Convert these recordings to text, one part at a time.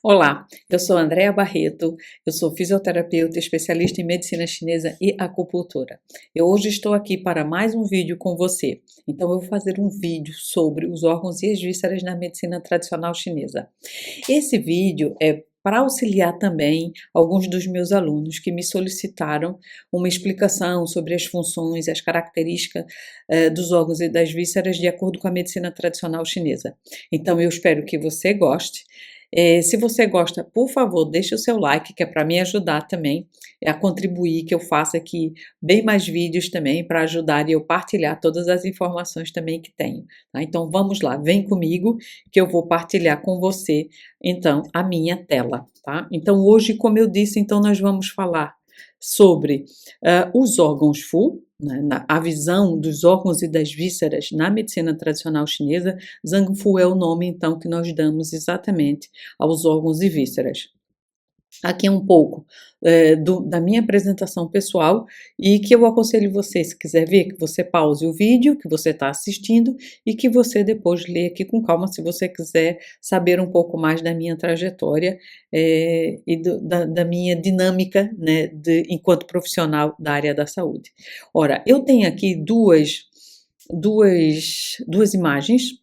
Olá, eu sou Andréa Barreto, eu sou fisioterapeuta, especialista em medicina chinesa e acupuntura. Eu hoje estou aqui para mais um vídeo com você. Então eu vou fazer um vídeo sobre os órgãos e as vísceras na medicina tradicional chinesa. Esse vídeo é para auxiliar também alguns dos meus alunos que me solicitaram uma explicação sobre as funções e as características dos órgãos e das vísceras de acordo com a medicina tradicional chinesa. Então eu espero que você goste. Se você gosta, por favor, deixe o seu like, que é para me ajudar também a contribuir, que eu faça aqui bem mais vídeos também para ajudar e eu partilhar todas as informações também que tenho, tá? Então vamos lá, vem comigo que eu vou partilhar com você, então, a minha tela, tá? Então hoje, como eu disse, então nós vamos falar sobre os órgãos Fu, né, a visão dos órgãos e das vísceras na medicina tradicional chinesa. Zhang Fu é o nome, então, que nós damos exatamente aos órgãos e vísceras. Aqui é um pouco da minha apresentação pessoal e que eu aconselho você, se quiser ver, que você pause o vídeo que você está assistindo e que você depois lê aqui com calma, se você quiser saber um pouco mais da minha trajetória e da minha dinâmica, né, enquanto profissional da área da saúde. Ora, eu tenho aqui duas imagens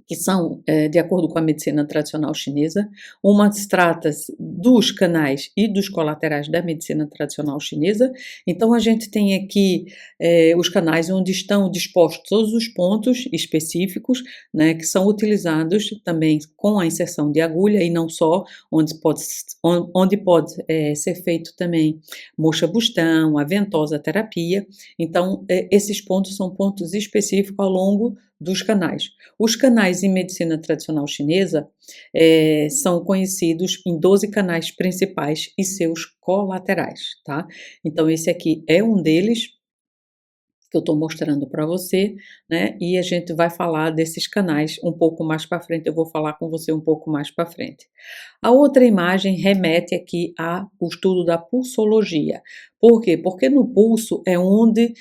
que são de acordo com a medicina tradicional chinesa. Uma trata dos canais e dos colaterais da medicina tradicional chinesa. Então a gente tem aqui os canais onde estão dispostos todos os pontos específicos, né, que são utilizados também com a inserção de agulha e não só, onde pode ser feito também moxa-bustão, a ventosa terapia. Então esses pontos são pontos específicos ao longo dos canais. Os canais em medicina tradicional chinesa são conhecidos em 12 canais principais e seus colaterais, tá? Então esse aqui é um deles que eu estou mostrando para você, né? E a gente vai falar desses canais um pouco mais para frente, eu vou falar com você um pouco mais para frente. A outra imagem remete aqui ao estudo da pulsologia. Por quê? Porque no pulso é onde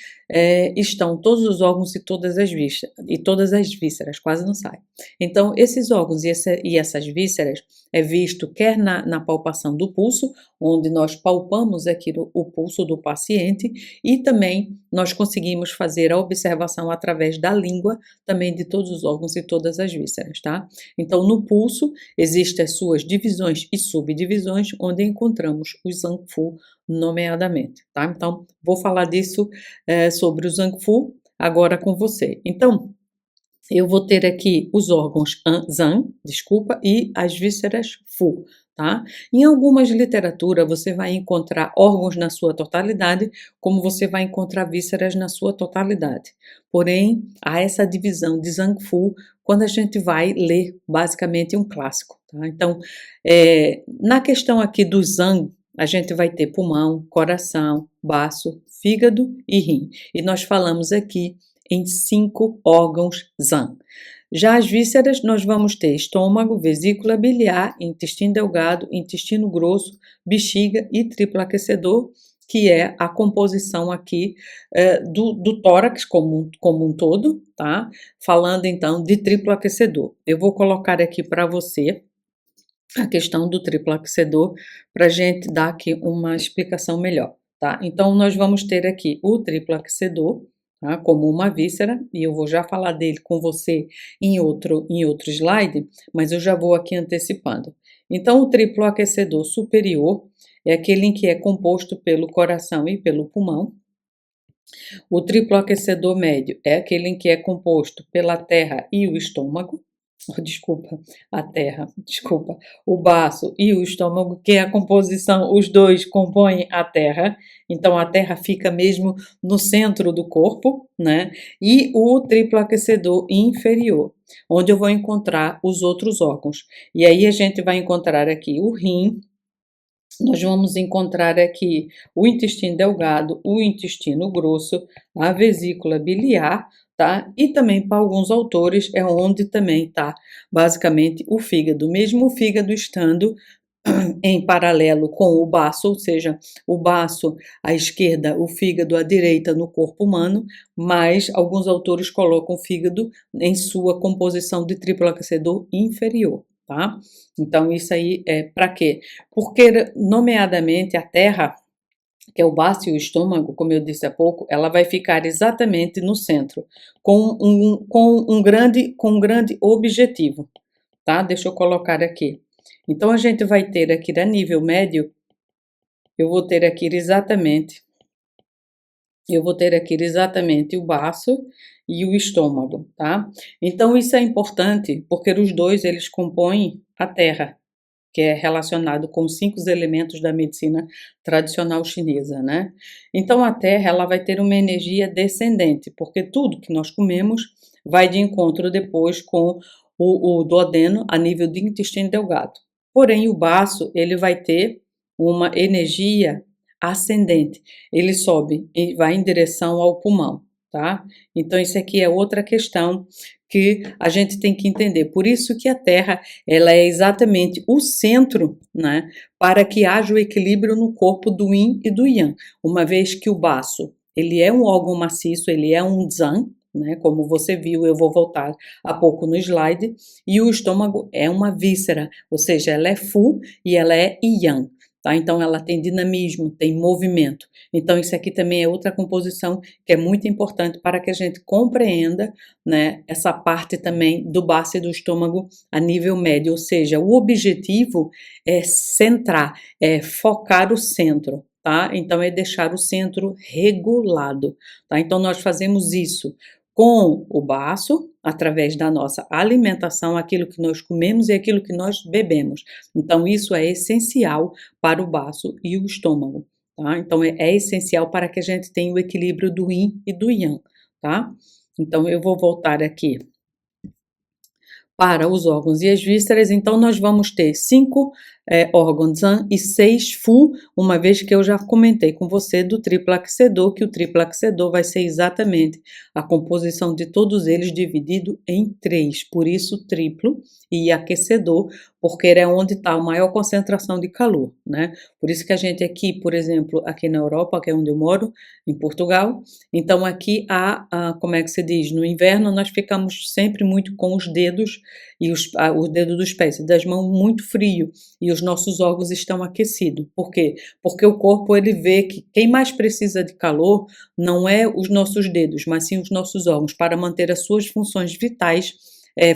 estão todos os órgãos e todas as vísceras, quase não sai. Então, esses órgãos e essas vísceras é visto quer na palpação do pulso, onde nós palpamos aqui o pulso do paciente, e também nós conseguimos fazer a observação através da língua também de todos os órgãos e todas as vísceras, tá? Então, no pulso existem as suas divisões e subdivisões, onde encontramos os Zhang Fu, nomeadamente, tá? Então, vou falar disso sobre o Zhang Fu agora com você. Então, eu vou ter aqui os órgãos Zhang, e as vísceras Fu, tá? Em algumas literaturas você vai encontrar órgãos na sua totalidade, como você vai encontrar vísceras na sua totalidade. Porém, há essa divisão de Zhang Fu quando a gente vai ler basicamente um clássico, tá? Então, na questão aqui do Zhang, a gente vai ter pulmão, coração, baço, fígado e rim. E nós falamos aqui em 5 órgãos Zhang. Já as vísceras, nós vamos ter estômago, vesícula biliar, intestino delgado, intestino grosso, bexiga e triplo aquecedor, que é a composição aqui do tórax como um todo, tá? Falando então de triplo aquecedor. Eu vou colocar aqui para você a questão do triplo aquecedor para a gente dar aqui uma explicação melhor, tá? Então, nós vamos ter aqui o triplo aquecedor, tá? Como uma víscera, e eu vou já falar dele com você em outro slide, mas eu já vou aqui antecipando. Então, o triplo aquecedor superior é aquele em que é composto pelo coração e pelo pulmão. O triplo aquecedor médio é aquele em que é composto pela terra e o estômago. O baço e o estômago, que é a composição, os dois compõem a terra, então a terra fica mesmo no centro do corpo, né? E o triplo aquecedor inferior, onde eu vou encontrar os outros órgãos. E aí a gente vai encontrar aqui o rim, nós vamos encontrar aqui o intestino delgado, o intestino grosso, a vesícula biliar, tá? E também para alguns autores é onde também está basicamente o fígado, mesmo o fígado estando em paralelo com o baço, ou seja, o baço à esquerda, o fígado à direita no corpo humano, mas alguns autores colocam o fígado em sua composição de triplo aquecedor inferior. tá? Então isso aí é para quê? Porque, nomeadamente, a terra, que é o baço e o estômago, como eu disse há pouco, ela vai ficar exatamente no centro, com um grande objetivo, tá? Deixa eu colocar aqui. Então a gente vai ter aqui a nível médio, eu vou ter aqui exatamente, eu vou ter aqui exatamente o baço e o estômago, tá? Então isso é importante porque os dois eles compõem a terra, que é relacionado com os 5 elementos da medicina tradicional chinesa, né? Então a terra ela vai ter uma energia descendente, porque tudo que nós comemos vai de encontro depois com o duodeno a nível de intestino delgado. Porém, o baço ele vai ter uma energia ascendente, ele sobe e vai em direção ao pulmão, tá? Então isso aqui é outra questão que a gente tem que entender. Por isso que a terra ela é exatamente o centro, né, para que haja o equilíbrio no corpo do yin e do yang, uma vez que o baço, ele é um órgão maciço, ele é um zan, né, como você viu, eu vou voltar há pouco no slide, e o estômago é uma víscera, ou seja, ela é fu e ela é yang. Tá? Então ela tem dinamismo, tem movimento. Então isso aqui também é outra composição que é muito importante para que a gente compreenda, né, essa parte também do baço e do estômago a nível médio, ou seja, o objetivo é centrar, é focar o centro, tá? Então é deixar o centro regulado, tá? Então nós fazemos isso com o baço, através da nossa alimentação, aquilo que nós comemos e aquilo que nós bebemos. Então isso é essencial para o baço e o estômago, tá? Então é essencial para que a gente tenha o equilíbrio do yin e do yang, tá? Então eu vou voltar aqui para os órgãos e as vísceras, então nós vamos ter 5 órgãos Zan e 6 Fu, uma vez que eu já comentei com você do triplo aquecedor, que o triplo aquecedor vai ser exatamente a composição de todos eles dividido em 3, por isso triplo e aquecedor, porque é onde está a maior concentração de calor, né? Por isso que a gente aqui, por exemplo, aqui na Europa, que é onde eu moro, em Portugal, então aqui como é que se diz, no inverno nós ficamos sempre muito com os dedos e os dedos dos pés e das mãos muito frio e os nossos órgãos estão aquecidos. Por quê? Porque o corpo ele vê que quem mais precisa de calor não é os nossos dedos, mas sim os nossos órgãos para manter as suas funções vitais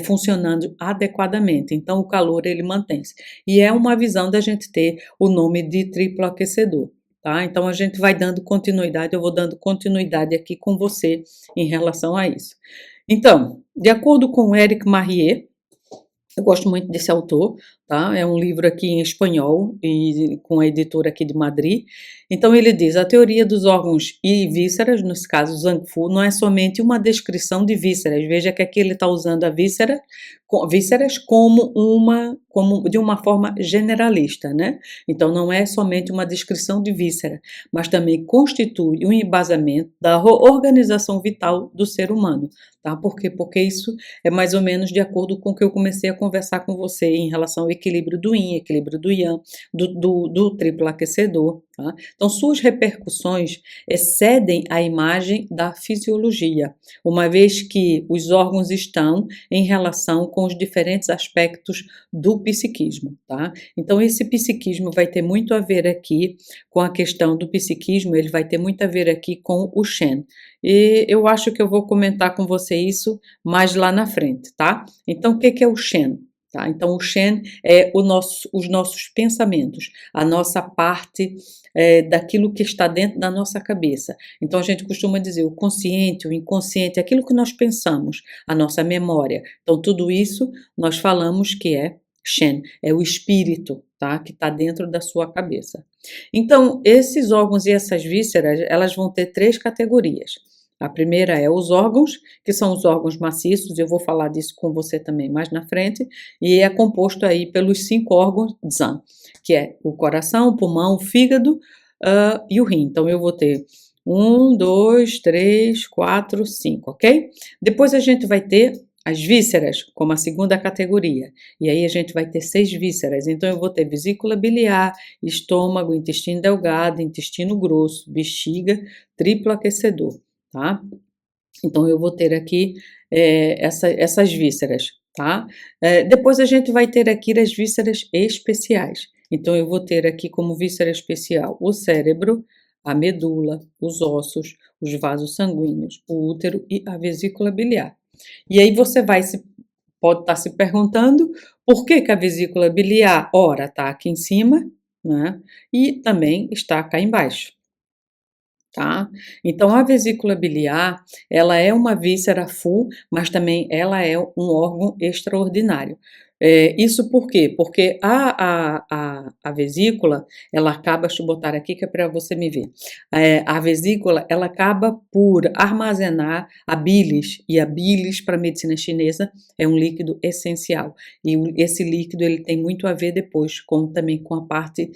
funcionando adequadamente. Então o calor ele mantém-se. E é uma visão da gente ter o nome de triplo aquecedor. Tá? Então a gente vai dando continuidade, eu vou dando continuidade aqui com você em relação a isso. Então, de acordo com Eric Marrier, eu gosto muito desse autor, tá? É um livro aqui em espanhol e com a editora aqui de Madrid. Então ele diz: a teoria dos órgãos e vísceras, nesse caso Zhang Fu, não é somente uma descrição de vísceras. Veja que aqui ele está usando a vísceras como de uma forma generalista, né? Então não é somente uma descrição de víscera, mas também constitui um embasamento da organização vital do ser humano, tá? Por quê? Porque isso é mais ou menos de acordo com o que eu comecei a conversar com você em relação ao equilíbrio do yin, equilíbrio do yang, do triplo aquecedor, tá? Então suas repercussões excedem a imagem da fisiologia, uma vez que os órgãos estão em relação com os diferentes aspectos do psiquismo, tá? Então esse psiquismo vai ter muito a ver aqui com a questão do psiquismo, ele vai ter muito a ver aqui com o Shen. E eu acho que eu vou comentar com você isso mais lá na frente, tá? Então o que é o Shen? Tá? Então o Shen é os nossos pensamentos, a nossa parte daquilo que está dentro da nossa cabeça. Então a gente costuma dizer o consciente, o inconsciente, aquilo que nós pensamos, a nossa memória. Então tudo isso nós falamos que é Shen, é o espírito, tá? Que está dentro da sua cabeça. Então esses órgãos e essas vísceras, elas vão ter 3 categorias. A primeira é os órgãos, que são os órgãos maciços, eu vou falar disso com você também mais na frente, e é composto aí pelos 5 órgãos Zan, que é o coração, o pulmão, o fígado e o rim. Então eu vou ter 1, 2, 3, 4, 5, ok? Depois a gente vai ter as vísceras, como a segunda categoria, e aí a gente vai ter 6 vísceras. Então eu vou ter vesícula biliar, estômago, intestino delgado, intestino grosso, bexiga, triplo aquecedor. Tá? Então eu vou ter aqui essas vísceras, tá? Depois a gente vai ter aqui as vísceras especiais. Então eu vou ter aqui como víscera especial o cérebro, a medula, os ossos, os vasos sanguíneos, o útero e a vesícula biliar. E aí você pode estar se perguntando por que que a vesícula biliar, ora, está aqui em cima, né? E também está cá embaixo. Tá? Então a vesícula biliar, ela é uma víscera full, mas também ela é um órgão extraordinário. Isso por quê? Porque a vesícula, ela acaba, deixa eu botar aqui que é para você me ver. A vesícula, ela acaba por armazenar a bilis, e a bilis para a medicina chinesa é um líquido essencial. E esse líquido, ele tem muito a ver depois também com a parte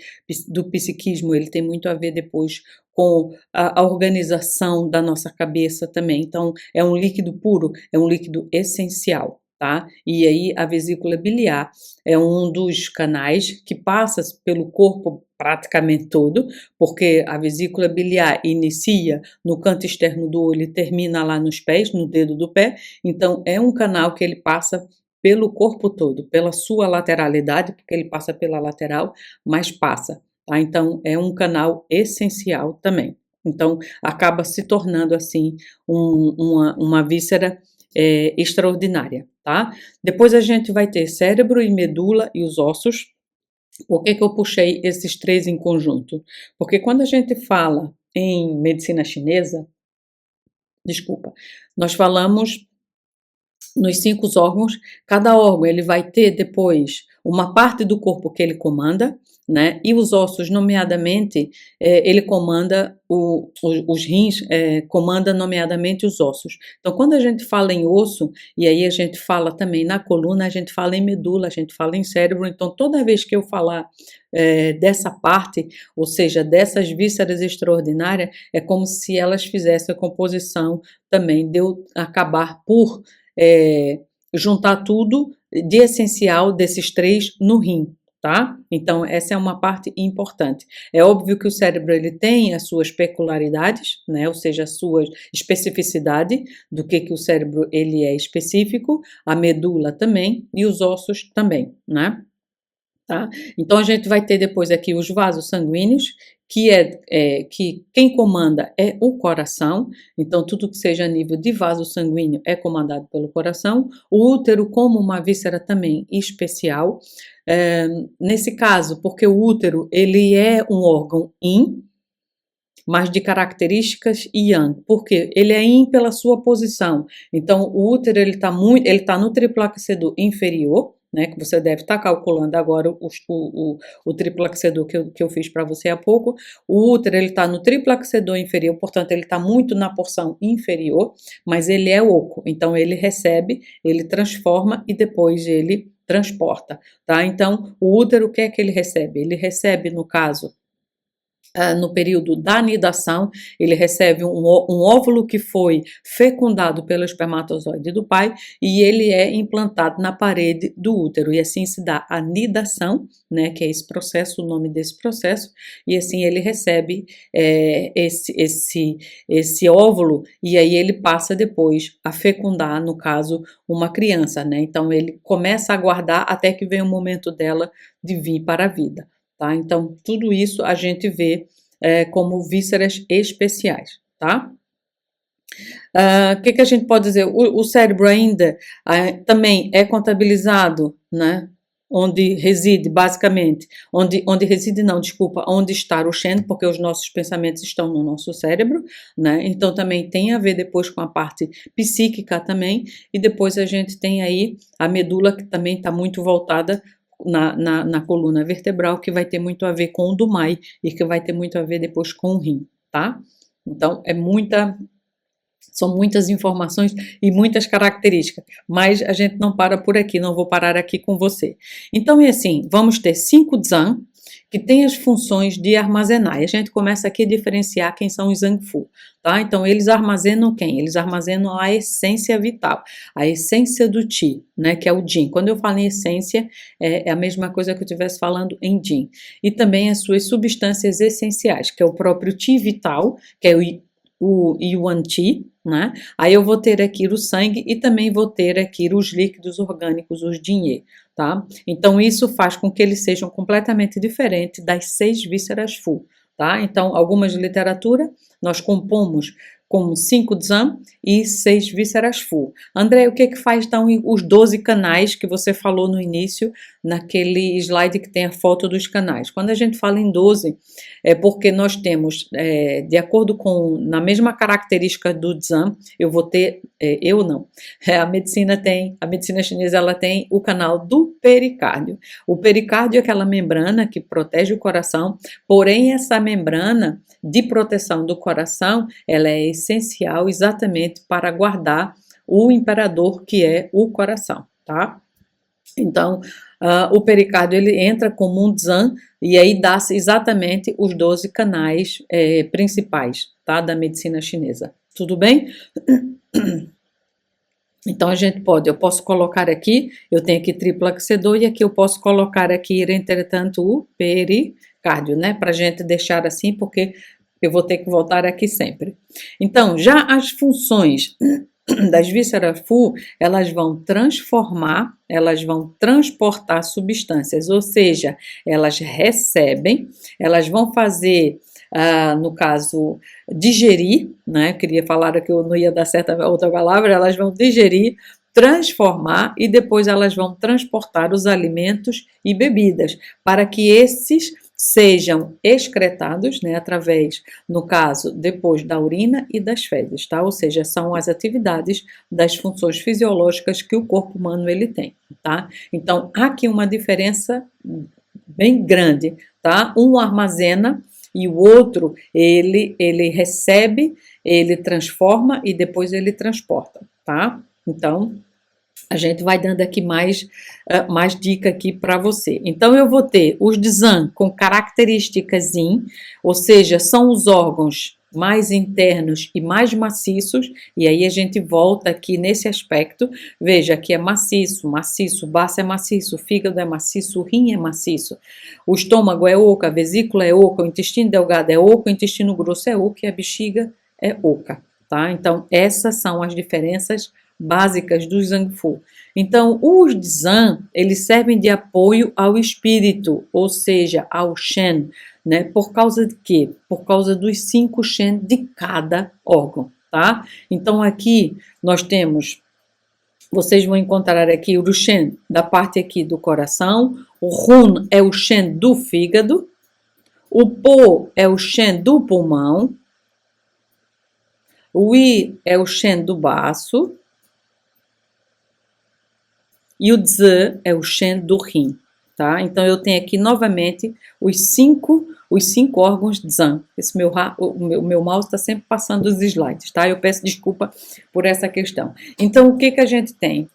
do psiquismo, ele tem muito a ver depois com a organização da nossa cabeça também. Então, é um líquido puro, é um líquido essencial, tá? E aí, a vesícula biliar é um dos canais que passa pelo corpo praticamente todo, porque a vesícula biliar inicia no canto externo do olho e termina lá nos pés, no dedo do pé. Então, é um canal que ele passa pelo corpo todo, pela sua lateralidade, porque ele passa pela lateral, mas passa. Tá? Então, é um canal essencial também. Então, acaba se tornando, assim, uma víscera extraordinária, tá? Depois a gente vai ter cérebro e medula e os ossos. Por que que eu puxei esses três em conjunto? Porque quando a gente fala em medicina chinesa, desculpa, nós falamos nos 5 órgãos, cada órgão ele vai ter depois uma parte do corpo que ele comanda, né? E os ossos, nomeadamente, ele comanda os rins, comanda nomeadamente os ossos. Então, quando a gente fala em osso, e aí a gente fala também na coluna, a gente fala em medula, a gente fala em cérebro. Então, toda vez que eu falar dessa parte, ou seja, dessas vísceras extraordinárias, é como se elas fizessem a composição também de eu acabar por juntar tudo de essencial desses três no rim, tá? Então, essa é uma parte importante. É óbvio que o cérebro ele tem as suas peculiaridades, né? Ou seja, a sua especificidade do que o cérebro ele é específico, a medula também e os ossos também, né? Tá? Então a gente vai ter depois aqui os vasos sanguíneos, que quem comanda é o coração. Então tudo que seja a nível de vaso sanguíneo é comandado pelo coração. O útero como uma víscera também especial. Nesse caso, porque o útero ele é um órgão yin, mas de características yang, porque ele é yin pela sua posição. Então o útero ele está no triplaxedor inferior, né, que você deve estar calculando agora o triplaxedor que eu fiz para você há pouco. O útero ele está no triplaxedor inferior, portanto ele está muito na porção inferior, mas ele é oco, então ele recebe, ele transforma e depois ele transporta, tá? Então o útero, o que é que ele recebe? Ele recebe, no caso, no período da anidação, ele recebe um óvulo que foi fecundado pelo espermatozoide do pai e ele é implantado na parede do útero, e assim se dá a anidação, né, que é esse processo, o nome desse processo, e assim ele recebe esse óvulo, e aí ele passa depois a fecundar, no caso, uma criança, né? Então ele começa a aguardar até que venha o momento dela de vir para a vida. Tá? Então, tudo isso a gente vê como vísceras especiais, tá? O que a gente pode dizer? O cérebro ainda também é contabilizado, né? Onde reside, basicamente, onde reside não, desculpa, onde está o Shen, porque os nossos pensamentos estão no nosso cérebro, né? Então também tem a ver depois com a parte psíquica também, e depois a gente tem aí a medula, que também está muito voltada na coluna vertebral, que vai ter muito a ver com o Dumai e que vai ter muito a ver depois com o rim, tá? Então, são muitas informações e muitas características, mas a gente não para por aqui, não vou parar aqui com você. Então, é assim, vamos ter 5 Zan, que tem as funções de armazenar, e a gente começa aqui a diferenciar quem são os Zangfu, tá? Então, eles armazenam quem? Eles armazenam a essência vital, a essência do Qi, né, que é o Jin. Quando eu falo em essência, é a mesma coisa que eu estivesse falando em Jin. E também as suas substâncias essenciais, que é o próprio Qi vital, que é o Yuan Qi, né? Aí eu vou ter aqui o sangue e também vou ter aqui os líquidos orgânicos, os dinhe, tá? Então isso faz com que eles sejam completamente diferentes das 6 vísceras Fu, tá? Então, algumas de literatura nós compomos com 5 Zan e 6 vísceras Fu. André, o que que faz então os 12 canais que você falou no início, naquele slide que tem a foto dos canais? Quando a gente fala em 12, é porque nós temos, de acordo com, na mesma característica do Zan, eu vou ter, eu não, a medicina chinesa, ela tem o canal do pericárdio. O pericárdio é aquela membrana que protege o coração, porém essa membrana de proteção do coração, ela é essencial exatamente para guardar o imperador que é o coração, tá? Então, o pericárdio ele entra como um Zan e aí dá-se exatamente os 12 canais principais, tá? Da medicina chinesa. Tudo bem? Então eu posso colocar aqui, eu tenho aqui triplo aquecedor e aqui eu posso colocar aqui, entretanto, o pericárdio, né? Pra gente deixar assim, porque eu vou ter que voltar aqui sempre. Então, já as funções das vísceras Fu, elas vão transformar, elas vão transportar substâncias, ou seja, elas recebem, elas vão fazer, no caso, digerir, né? Eu queria falar que eu não ia dar certa outra palavra, elas vão digerir, transformar e depois elas vão transportar os alimentos e bebidas para que esses sejam excretados, né, através, no caso, depois da urina e das fezes, tá? Ou seja, são as atividades das funções fisiológicas que o corpo humano ele tem, tá? Então, há aqui uma diferença bem grande, tá? Um armazena e o outro, ele recebe, ele transforma e depois ele transporta, tá? Então, a gente vai dando aqui mais dica aqui para você. Então, eu vou ter os Zan com características Yin, ou seja, são os órgãos mais internos e mais maciços, e aí a gente volta aqui nesse aspecto, veja que é maciço, baço é maciço, fígado é maciço, rim é maciço, o estômago é oco, a vesícula é oca, o intestino delgado é oco, o intestino grosso é oco e a bexiga é oca, tá? Então, essas são as diferenças básicas do Zang Fu. Então, os Zan, eles servem de apoio ao espírito, ou seja, ao Shen, né? Por causa de quê? Por causa dos 5 Shen de cada órgão, tá? Então, aqui nós temos, vocês vão encontrar aqui o Shen da parte aqui do coração, o Hun é o Shen do fígado, o Po é o Shen do pulmão, o I é o Shen do baço, e o Zi é o Shen do rim, tá? Então, eu tenho aqui novamente os cinco órgãos Zan. O meu mouse está sempre passando os slides, tá? Eu peço desculpa por essa questão. Então, o que que a gente tem?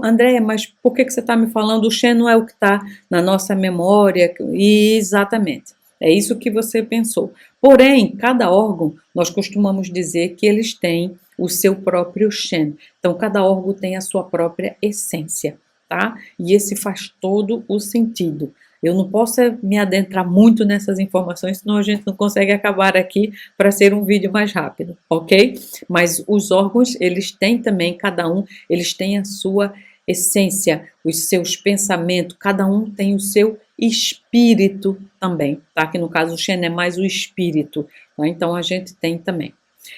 André, mas por que você está me falando? O Shen não é o que está na nossa memória? Exatamente. É isso que você pensou. Porém, cada órgão, nós costumamos dizer que eles têm o seu próprio Shen. Então, cada órgão tem a sua própria essência, tá? E esse faz todo o sentido. Eu não posso me adentrar muito nessas informações, senão a gente não consegue acabar aqui para ser um vídeo mais rápido, ok? Mas os órgãos, eles têm também, cada um, eles têm a sua essência, os seus pensamentos, cada um tem o seu espírito também, tá? Que no caso o Shen é mais o espírito, tá? Então a gente tem também.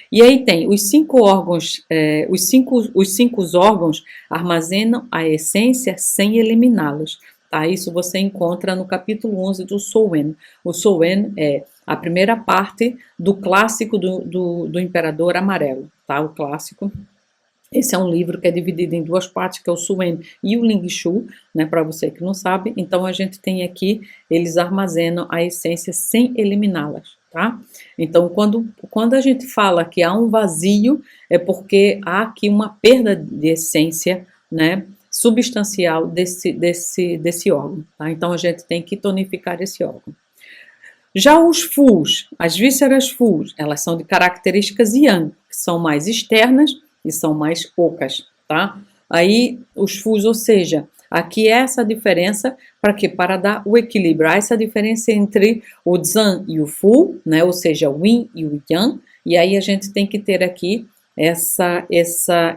E aí tem os 5 órgãos, os cinco órgãos armazenam a essência sem eliminá-los, tá? Isso você encontra no capítulo 11 do Shou Wen. O Shou Wen é a primeira parte do clássico do Imperador Amarelo, tá? O clássico. Esse é um livro que é dividido em 2 partes, que é o Shou Wen e o Ling Shu, né, para você que não sabe. Então, a gente tem aqui, eles armazenam a essência sem eliminá-las, tá? Então, quando a gente fala que há um vazio, é porque há aqui uma perda de essência, né, substancial desse órgão, tá? Então, a gente tem que tonificar esse órgão. Já os Fus, as vísceras Fus, elas são de características Yang, que são mais externas e são mais ocas, tá? Aí os Fus, ou seja, aqui é essa diferença para quê? Para dar o equilíbrio. Há essa diferença entre o Zan e o Fu, né? Ou seja, o Yin e o Yang. E aí a gente tem que ter aqui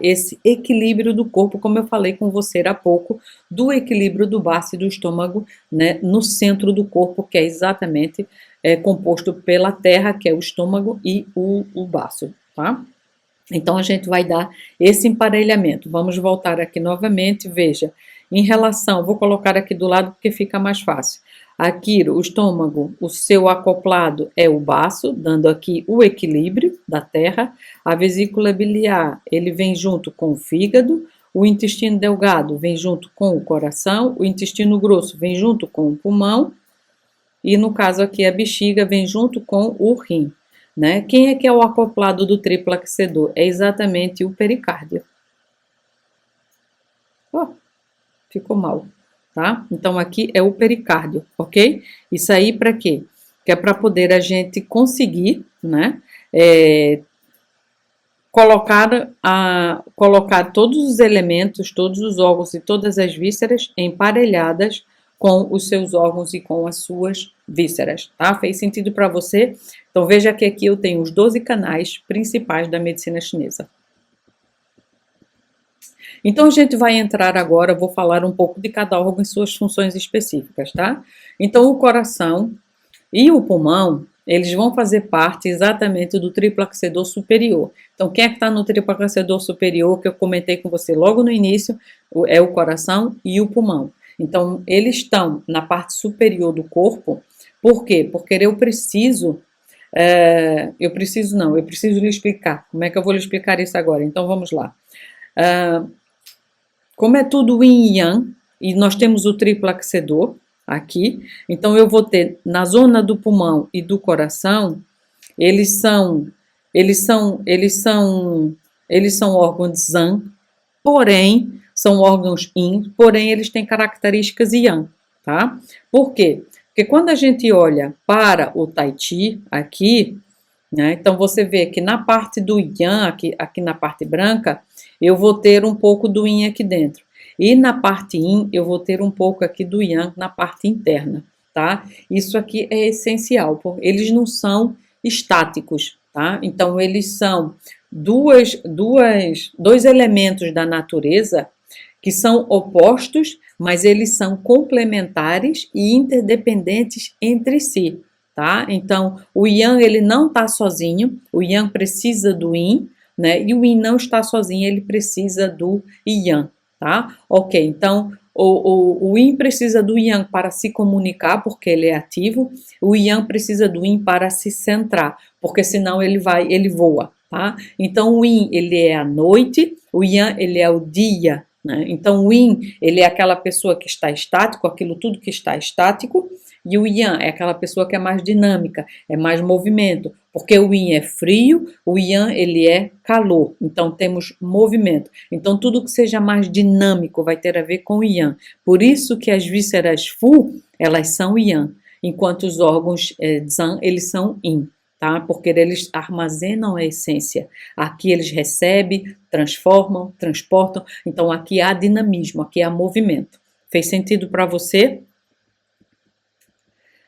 esse equilíbrio do corpo, como eu falei com você há pouco, do equilíbrio do baço e do estômago, né, no centro do corpo, que é exatamente composto pela terra, que é o estômago e o baço, tá? Então, a gente vai dar esse emparelhamento. Vamos voltar aqui novamente, veja, em relação, vou colocar aqui do lado porque fica mais fácil. Aqui, o estômago, o seu acoplado é o baço, dando aqui o equilíbrio da terra. A vesícula biliar, ele vem junto com o fígado. O intestino delgado vem junto com o coração. O intestino grosso vem junto com o pulmão. E no caso aqui, a bexiga vem junto com o rim. Né? Quem é que é o acoplado do triplo aquecedor? É exatamente o pericárdio. Oh, ficou mal, tá? Então aqui é o pericárdio, ok? Isso aí para quê? Que é para poder a gente conseguir, né? Colocar todos os elementos, todos os órgãos e todas as vísceras emparelhadas com os seus órgãos e com as suas vísceras, tá? Fez sentido para você? Então veja que aqui eu tenho os 12 canais principais da medicina chinesa. Então a gente vai entrar agora, vou falar um pouco de cada órgão e suas funções específicas, tá? Então o coração e o pulmão, eles vão fazer parte exatamente do triplo aquecedor superior. Então, quem é que está no triplo aquecedor superior, que eu comentei com você logo no início, é o coração e o pulmão. Então, eles estão na parte superior do corpo. Por quê? Porque eu preciso lhe explicar. Como é que eu vou lhe explicar isso agora? Então, vamos lá. Como é tudo yin e yang, e nós temos o triplo aquecedor aqui, então eu vou ter na zona do pulmão e do coração, eles são órgãos Zan, porém são órgãos Yin, porém eles têm características Yang, tá? Por quê? Porque quando a gente olha para o Tai Chi aqui, né, então você vê que na parte do Yang, aqui na parte branca, eu vou ter um pouco do Yin aqui dentro. E na parte Yin, eu vou ter um pouco aqui do Yang na parte interna, tá? Isso aqui é essencial, porque eles não são estáticos, tá? Então, eles são dois elementos da natureza que são opostos, mas eles são complementares e interdependentes entre si, tá? Então, o Yang, ele não está sozinho, o Yang precisa do Yin, né? E o Yin não está sozinho, ele precisa do Yang, tá? Ok, então o Yin precisa do Yang para se comunicar, porque ele é ativo, o Yang precisa do Yin para se centrar, porque senão ele voa, tá? Então o Yin, ele é a noite, o Yang, ele é o dia, né? Então o Yin, ele é aquela pessoa que está estático, aquilo tudo que está estático, e o Yang é aquela pessoa que é mais dinâmica, é mais movimento, porque o Yin é frio, o Yang ele é calor, então temos movimento. Então tudo que seja mais dinâmico vai ter a ver com o Yang. Por isso que as vísceras Fu, elas são Yang, enquanto os órgãos Zan, eles são Yin, tá? Porque eles armazenam a essência. Aqui eles recebem, transformam, transportam, então aqui há dinamismo, aqui há movimento. Fez sentido para você?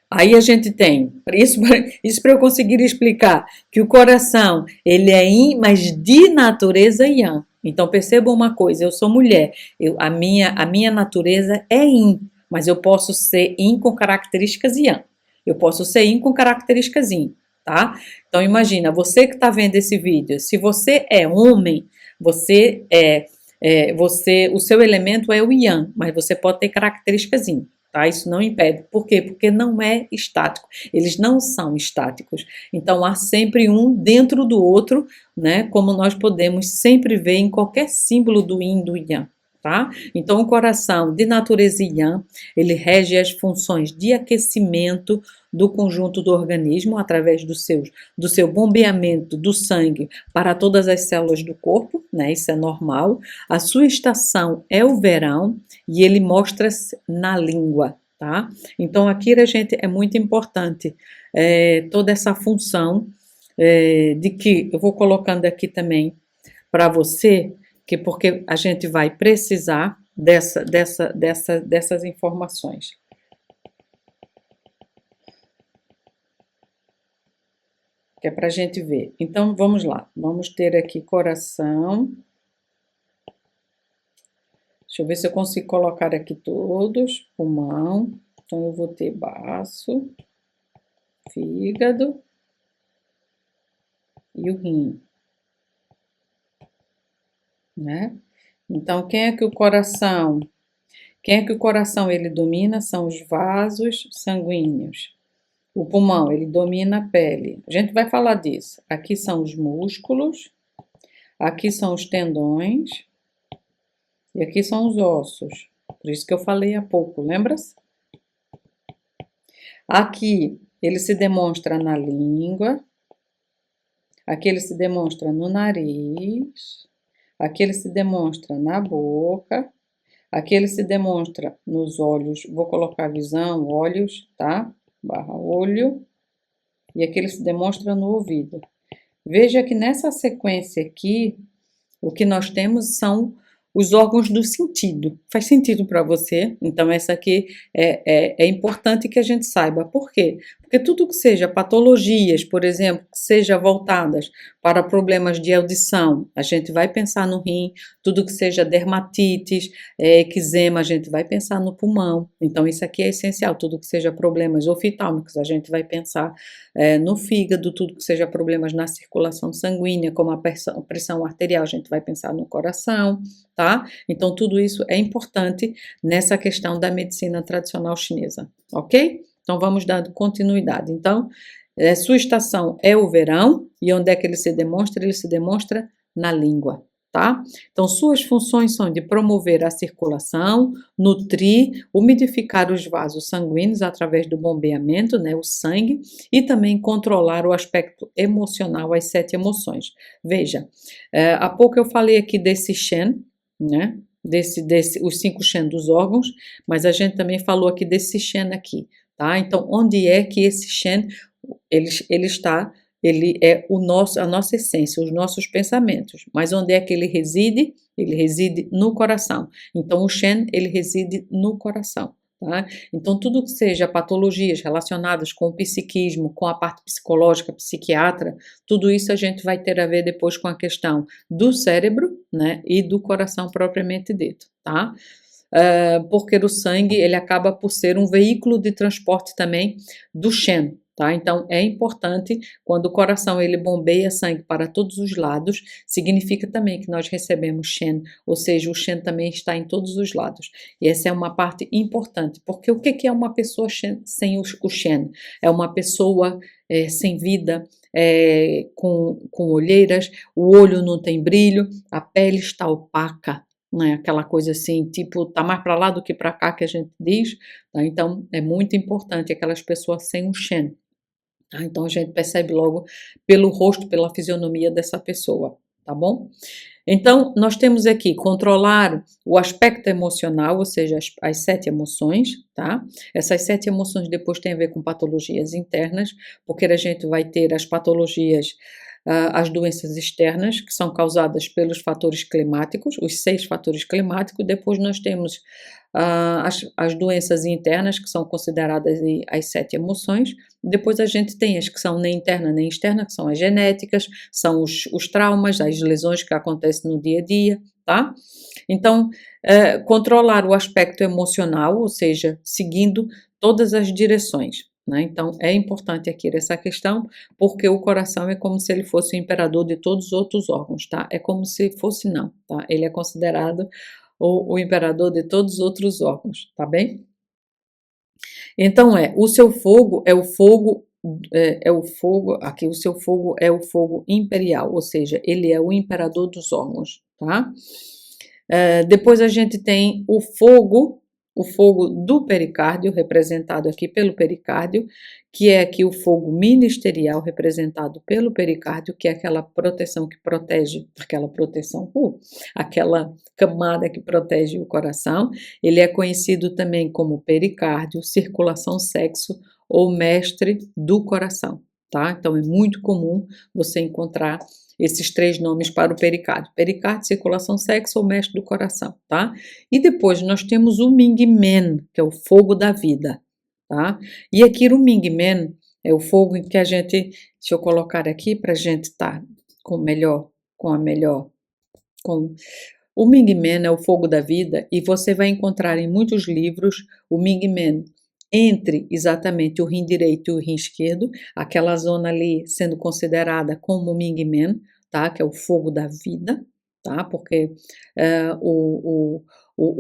Aí a gente tem, isso para eu conseguir explicar, que o coração, ele é yin, mas de natureza yang. Então perceba uma coisa, eu sou mulher, a minha natureza é yin, mas eu posso ser yin com características yang. Eu posso ser yin com características yin, tá? Então imagina, você que está vendo esse vídeo, se você é homem, o seu elemento é o yang, mas você pode ter características yin. Tá? Isso não impede. Por quê? Porque não é estático. Eles não são estáticos. Então há sempre um dentro do outro, né? Como nós podemos sempre ver em qualquer símbolo do Yin e do Yang. Tá? Então o coração de natureza Yang, ele rege as funções de aquecimento do conjunto do organismo através do seu bombeamento do sangue para todas as células do corpo, né? Isso é normal. A sua estação é o verão e ele mostra-se na língua, tá? Então aqui a gente é muito importante toda essa função de que eu vou colocando aqui também para você, que porque a gente vai precisar dessas informações. que é pra gente ver. Então, vamos lá. Vamos ter aqui coração. Deixa eu ver se eu consigo colocar aqui todos. Pulmão. Então, eu vou ter baço, fígado e o rim, né? Então, quem é que o coração ele domina? São os vasos sanguíneos. O pulmão, ele domina a pele. A gente vai falar disso. Aqui são os músculos, aqui são os tendões e aqui são os ossos. Por isso que eu falei há pouco, lembra-se? Aqui ele se demonstra na língua, aqui ele se demonstra no nariz, aqui ele se demonstra na boca, aqui ele se demonstra nos olhos. Vou colocar visão, olhos, tá? Barra olho. E aqui ele se demonstra no ouvido. Veja que nessa sequência aqui, o que nós temos são os órgãos do sentido. Faz sentido para você? Então, essa aqui é importante que a gente saiba. Por quê? Porque tudo que seja patologias, por exemplo, que seja voltadas para problemas de audição, a gente vai pensar no rim. Tudo que seja dermatites, eczema, a gente vai pensar no pulmão. Então, isso aqui é essencial. Tudo que seja problemas oftálmicos, a gente vai pensar no fígado. Tudo que seja problemas na circulação sanguínea, como a pressão arterial, a gente vai pensar no coração, tá? Então, tudo isso é importante nessa questão da medicina tradicional chinesa, ok? Então, vamos dando continuidade. Então, sua estação é o verão, e onde é que ele se demonstra? Ele se demonstra na língua, tá? Então, suas funções são de promover a circulação, nutrir, umidificar os vasos sanguíneos através do bombeamento, né, o sangue, e também controlar o aspecto emocional, as 7 emoções. Veja, há pouco eu falei aqui desse Shen, né? Os 5 Shen dos órgãos, mas a gente também falou aqui desse Shen aqui, tá? Então, onde é que esse Shen ele está? Ele é a nossa essência, os nossos pensamentos. Mas onde é que ele reside? Ele reside no coração. Então, o Shen, ele reside no coração. Tá? Então, tudo que seja patologias relacionadas com o psiquismo, com a parte psicológica, psiquiatra, tudo isso a gente vai ter a ver depois com a questão do cérebro, né, e do coração propriamente dito, tá? Porque o sangue, ele acaba por ser um veículo de transporte também do Shen, tá? Então, é importante, quando o coração ele bombeia sangue para todos os lados, significa também que nós recebemos Shen, ou seja, o Shen também está em todos os lados. E essa é uma parte importante, porque o que é uma pessoa sem o Shen? É uma pessoa sem vida, com olheiras, o olho não tem brilho, a pele está opaca, né? Aquela coisa assim, tipo, tá mais para lá do que para cá que a gente diz, tá? Então, é muito importante aquelas pessoas sem o Shen. Tá? Então, a gente percebe logo pelo rosto, pela fisionomia dessa pessoa, tá bom? Então, nós temos aqui controlar o aspecto emocional, ou seja, as 7 emoções, tá? Essas 7 emoções depois têm a ver com patologias internas, porque a gente vai ter as patologias, as doenças externas, que são causadas pelos fatores climáticos, os 6 fatores climáticos. Depois nós temos as doenças internas, que são consideradas as 7 emoções. Depois a gente tem as que são nem interna nem externa, que são as genéticas, são os traumas, as lesões que acontecem no dia a dia, tá? Então, controlar o aspecto emocional, ou seja, seguindo todas as direções, né? Então, é importante aqui essa questão, porque o coração é como se ele fosse o imperador de todos os outros órgãos, tá? É como se fosse não, tá? Ele é considerado o imperador de todos os outros órgãos, tá bem? Então, o seu fogo é o fogo, aqui o seu fogo é o fogo imperial, ou seja, ele é o imperador dos órgãos, tá? Depois a gente tem o fogo do pericárdio, representado aqui pelo pericárdio, que é aqui o fogo ministerial, representado pelo pericárdio, que é aquela proteção que protege, aquela camada que protege o coração. Ele é conhecido também como pericárdio, circulação sexo ou mestre do coração, tá? Então, é muito comum você encontrar esses 3 nomes para o pericárdio. Pericárdio, circulação sexo ou mestre do coração, tá? E depois nós temos o Ming Men, que é o fogo da vida, tá? E aqui o Ming Men É o fogo em que a gente, deixa eu colocar aqui para a gente estar com a melhor, com o Ming Men é o fogo da vida e você vai encontrar em muitos livros o Ming Men entre exatamente o rim direito e o rim esquerdo, aquela zona ali sendo considerada como o Ming Men, tá? Que é o fogo da vida, tá? Porque o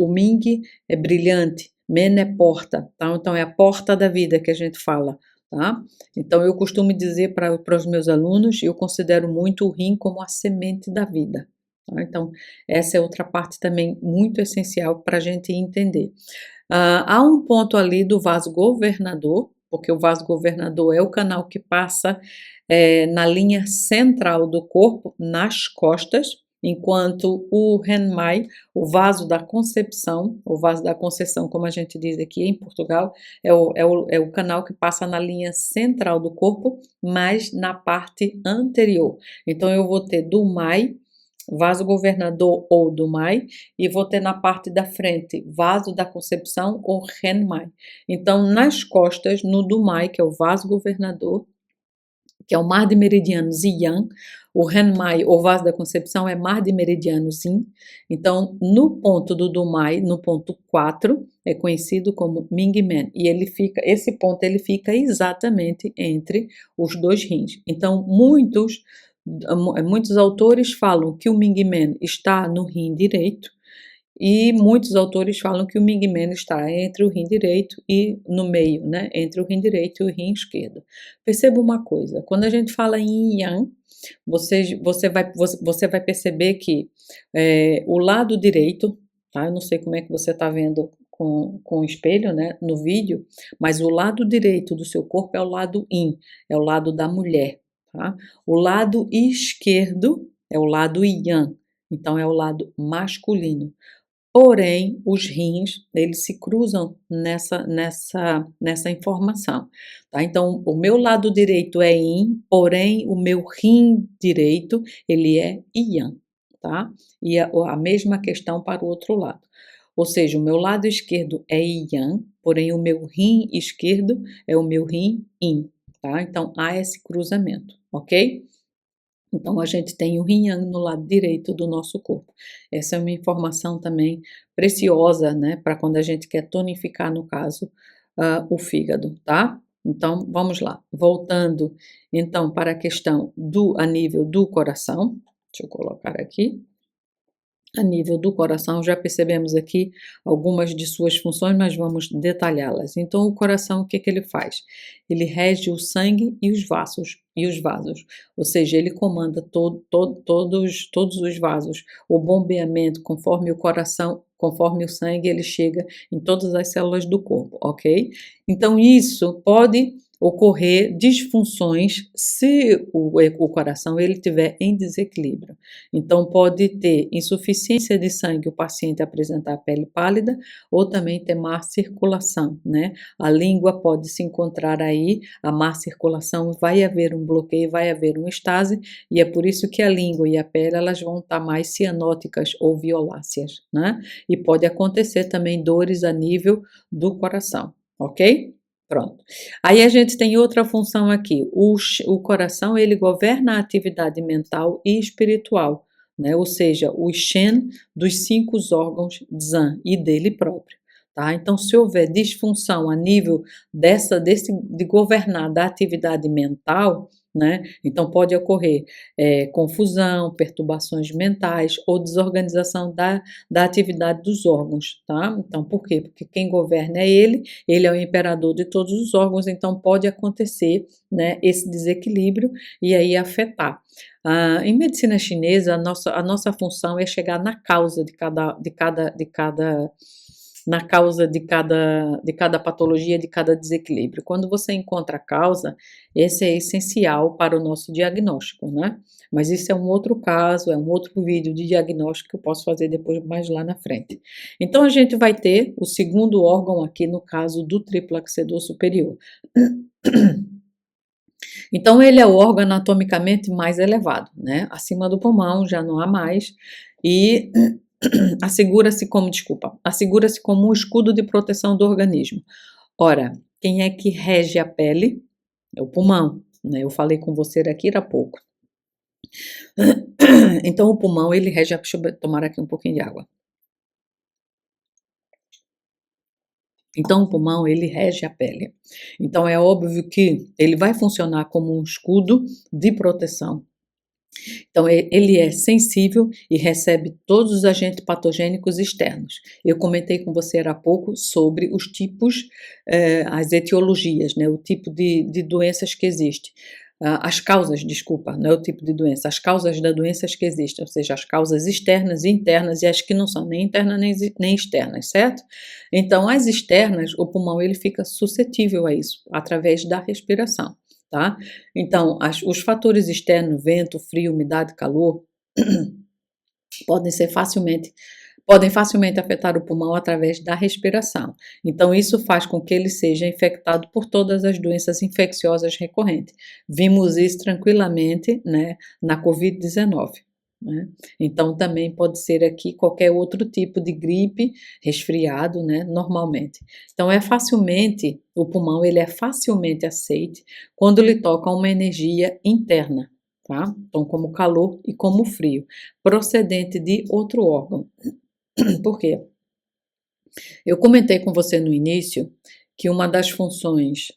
Ming é brilhante, Men é porta, tá? Então é a porta da vida que a gente fala, tá? Então eu costumo dizer para os meus alunos, eu considero muito o rim como a semente da vida. Tá? Então, essa é outra parte também muito essencial para a gente entender. Há um ponto ali do vaso governador, porque o vaso governador é o canal que passa na linha central do corpo, nas costas, enquanto o Renmai, o vaso da conceição, como a gente diz aqui em Portugal, é o canal que passa na linha central do corpo, mas na parte anterior. Então, eu vou ter do Mai, vaso governador ou do Mai, e vou ter na parte da frente vaso da concepção ou Renmai. Então, nas costas, no do Mai, que é o vaso governador, que é o mar de meridianos Yang, o Renmai, ou vaso da concepção, é mar de meridianos Yin. Então, no ponto do Dumai, no ponto 4, é conhecido como Ming Men, e esse ponto ele fica exatamente entre os dois rins. Então, muitos autores falam que o Ming Men está no rim direito, e muitos autores falam que o Ming Men está entre o rim direito e no meio, né? Entre o rim direito e o rim esquerdo. Perceba uma coisa, quando a gente fala em Yang, você vai perceber que o lado direito, tá? Eu não sei como é que você está vendo com o espelho, né? No vídeo, mas o lado direito do seu corpo é o lado Yin, é o lado da mulher, tá? O lado esquerdo é o lado Yang, então é o lado masculino. Porém, os rins, eles se cruzam nessa informação, tá? Então, o meu lado direito é Yin, porém, o meu rim direito, ele é Yang, tá? E a mesma questão para o outro lado. Ou seja, o meu lado esquerdo é Yang, porém, o meu rim esquerdo é o meu rim Yin, tá? Então, há esse cruzamento, ok? Então, a gente tem o Yin Yang no lado direito do nosso corpo. Essa é uma informação também preciosa, né, para quando a gente quer tonificar, no caso, o fígado, tá? Então, vamos lá. Voltando, então, para a questão a nível do coração. Deixa eu colocar aqui. A nível do coração, já percebemos aqui algumas de suas funções, mas vamos detalhá-las. Então, o coração, o que que ele faz? Ele rege o sangue e os vasos, ou seja, ele comanda todos os vasos, o bombeamento conforme o coração, conforme o sangue, ele chega em todas as células do corpo, ok? Então, isso pode ocorrer disfunções se o coração ele tiver em desequilíbrio. Então, pode ter insuficiência de sangue, o paciente apresentar pele pálida, ou também ter má circulação, né? A língua pode se encontrar aí, a má circulação, vai haver um bloqueio, vai haver um estase, e é por isso que a língua e a pele, elas vão estar mais cianóticas ou violáceas, né? E pode acontecer também dores a nível do coração, ok? Pronto. Aí a gente tem outra função aqui. O coração, ele governa a atividade mental e espiritual, né? Ou seja, o Shen dos 5 órgãos Zan e dele próprio, tá? Então, se houver disfunção a nível de governar da atividade mental, né? Então, pode ocorrer confusão, perturbações mentais ou desorganização da atividade dos órgãos, tá? Então, por quê? Porque quem governa é ele é o imperador de todos os órgãos, então pode acontecer, né, esse desequilíbrio e aí afetar. Em medicina chinesa, a nossa função é chegar na causa na causa de cada patologia, de cada desequilíbrio. Quando você encontra a causa, esse é essencial para o nosso diagnóstico, né? Mas isso é um outro caso, é um outro vídeo de diagnóstico que eu posso fazer depois, mais lá na frente. Então, a gente vai ter o segundo órgão aqui, no caso do triplo aquecedor superior. Então, ele é o órgão anatomicamente mais elevado, né? Acima do pulmão, já não há mais, e assegura-se como um escudo de proteção do organismo. Ora, quem é que rege a pele? É o pulmão, né? Eu falei com você aqui há pouco. Então, o pulmão, ele rege. Deixa eu tomar aqui um pouquinho de água. Então, o pulmão, ele rege a pele. Então, é óbvio que ele vai funcionar como um escudo de proteção. Então, ele é sensível e recebe todos os agentes patogênicos externos. Eu comentei com você há pouco sobre os tipos, as etiologias, né? O tipo de doenças que existe. As causas, desculpa, não é o tipo de doença, as causas das doenças que existem, ou seja, as causas externas e internas e as que não são nem internas nem externas, certo? Então, as externas, o pulmão ele fica suscetível a isso, através da respiração, tá? Então, os fatores externos, vento, frio, umidade, calor, podem ser facilmente podem facilmente afetar o pulmão através da respiração. Então, isso faz com que ele seja infectado por todas as doenças infecciosas recorrentes. Vimos isso tranquilamente, né, na Covid-19. Né? Então, também pode ser aqui qualquer outro tipo de gripe, resfriado, né, normalmente. Então, o pulmão ele é facilmente aceite quando lhe toca uma energia interna, tá? Então, como calor e como frio, procedente de outro órgão. Por quê? Eu comentei com você no início que uma das funções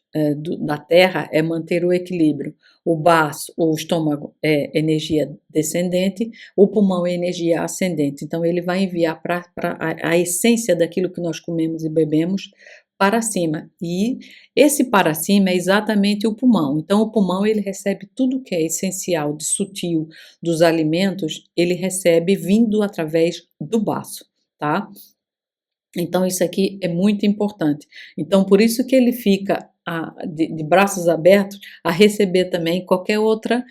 da Terra é manter o equilíbrio. O baço, o estômago é energia descendente, o pulmão é energia ascendente. Então, ele vai enviar para a essência daquilo que nós comemos e bebemos para cima. E esse para cima é exatamente o pulmão. Então, o pulmão ele recebe tudo que é essencial, de sutil dos alimentos, ele recebe vindo através do baço, tá? Então, isso aqui é muito importante. Então, por isso que ele fica de braços abertos a receber também qualquer outra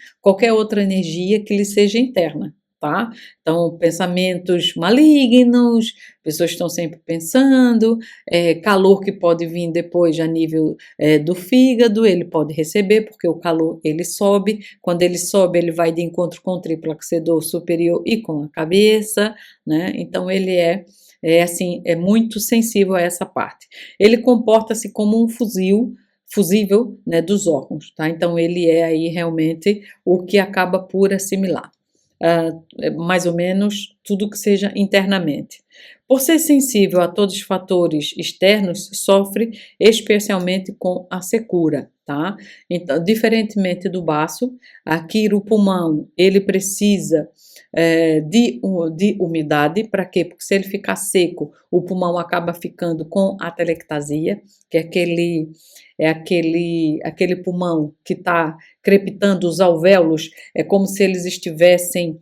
energia que lhe seja interna, tá? Então, pensamentos malignos, pessoas estão sempre pensando, calor que pode vir depois a nível do fígado, ele pode receber, porque o calor ele sobe, quando ele sobe, ele vai de encontro com o tríplice aquecedor superior e com a cabeça, né? Então, ele é muito sensível a essa parte. Ele comporta-se como um fusível, né, dos órgãos, tá? Então ele é aí realmente o que acaba por assimilar, mais ou menos tudo que seja internamente. Por ser sensível a todos os fatores externos, sofre especialmente com a secura, tá? Então, diferentemente do baço, aqui o pulmão, ele precisa de umidade, para quê? Porque se ele ficar seco, o pulmão acaba ficando com atelectasia, que é aquele pulmão que está crepitando os alvéolos, é como se eles estivessem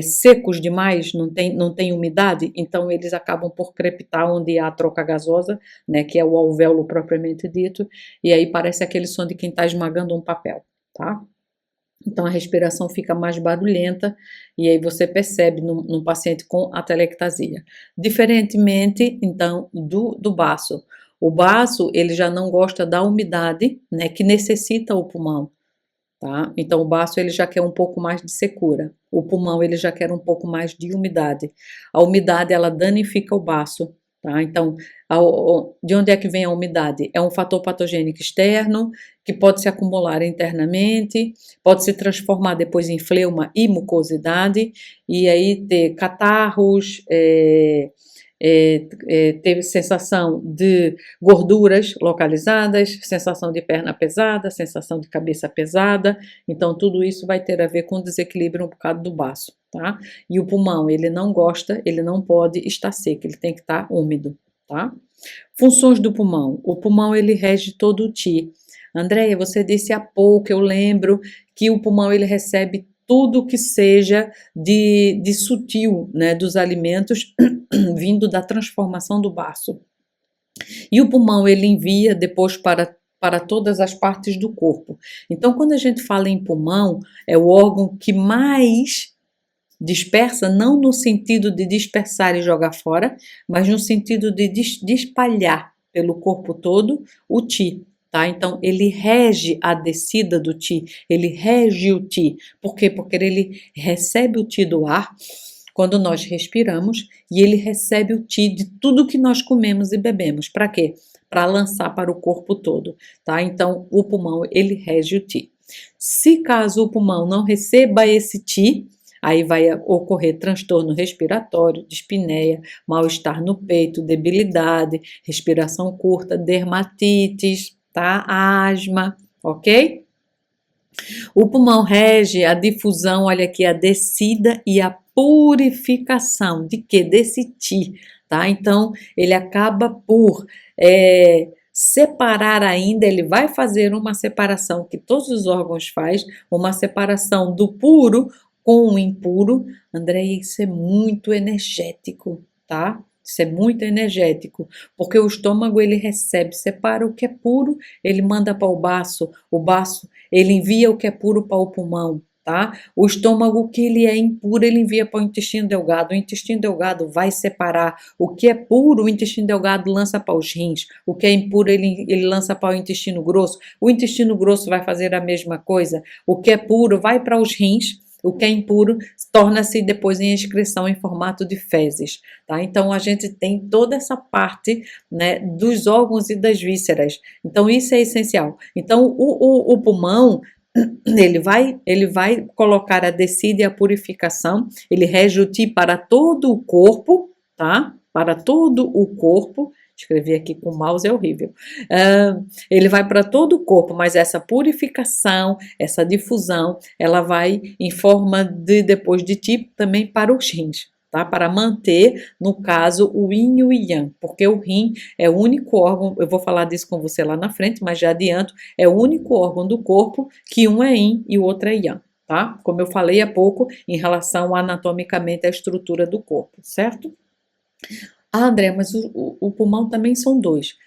secos demais, não tem umidade, então eles acabam por crepitar onde há troca gasosa, né, que é o alvéolo propriamente dito, e aí parece aquele som de quem está esmagando um papel, tá? Então a respiração fica mais barulhenta e aí você percebe num paciente com atelectasia. Diferentemente, então, do baço. O baço, ele já não gosta da umidade, né, que necessita o pulmão, tá? Então o baço ele já quer um pouco mais de secura. O pulmão ele já quer um pouco mais de umidade. A umidade ela danifica o baço, tá? Então, de onde é que vem a umidade? É um fator patogênico externo que pode se acumular internamente, pode se transformar depois em fleuma e mucosidade e aí ter catarros, teve sensação de gorduras localizadas, sensação de perna pesada, sensação de cabeça pesada, então tudo isso vai ter a ver com desequilíbrio um bocado do baço, tá? E o pulmão, ele não gosta, ele não pode estar seco, ele tem que estar úmido, tá? Funções do pulmão. O pulmão, ele rege todo o ti. Andréia, você disse há pouco, eu lembro, que o pulmão, ele recebe tudo que seja de sutil, né, dos alimentos vindo da transformação do baço. E o pulmão ele envia depois para todas as partes do corpo. Então, quando a gente fala em pulmão, é o órgão que mais dispersa, não no sentido de dispersar e jogar fora, mas no sentido de espalhar pelo corpo todo o ti. Tá? Então, ele rege a descida do ti, ele rege o ti. Por quê? Porque ele recebe o ti do ar quando nós respiramos e ele recebe o ti de tudo que nós comemos e bebemos. Para quê? para lançar para o corpo todo, tá? Então, o pulmão, ele rege o Ti. Se caso o pulmão não receba esse Ti, aí vai ocorrer transtorno respiratório, dispneia, mal-estar no peito, debilidade, respiração curta, dermatites, tá? Asma, ok? O pulmão rege a difusão, olha aqui, a descida e a purificação de quê? Desse Ti, tá? Então, ele acaba por separar ainda, ele vai fazer uma separação que todos os órgãos faz, uma separação do puro com o impuro. André, isso é muito energético, tá? Isso é muito energético, porque o estômago ele recebe, separa o que é puro, ele manda para o baço ele envia o que é puro para o pulmão, tá? O estômago, o que ele é impuro, ele envia para o intestino delgado. O intestino delgado vai separar o que é puro, o intestino delgado lança para os rins. O que é impuro, ele lança para o intestino grosso. O intestino grosso vai fazer a mesma coisa. O que é puro vai para os rins. O que é impuro torna-se depois em excreção em formato de fezes, tá? Então a gente tem toda essa parte, né, dos órgãos e das vísceras. Então isso é essencial. Então o pulmão ele vai colocar a descida e a purificação. Ele rege o Ti para todo o corpo, tá? Para todo o corpo. Escrevi aqui com o mouse, é horrível. Ele vai para todo o corpo, mas essa purificação, essa difusão, ela vai em forma de, depois de Ti, também para os rins, tá? Para manter, no caso, o yin e o yang, porque o rim é o único órgão, eu vou falar disso com você lá na frente, mas já adianto, é o único órgão do corpo que um é yin e o outro é yang, tá? Como eu falei há pouco, em relação anatomicamente à estrutura do corpo, certo? Ah, André, mas o pulmão também são dois,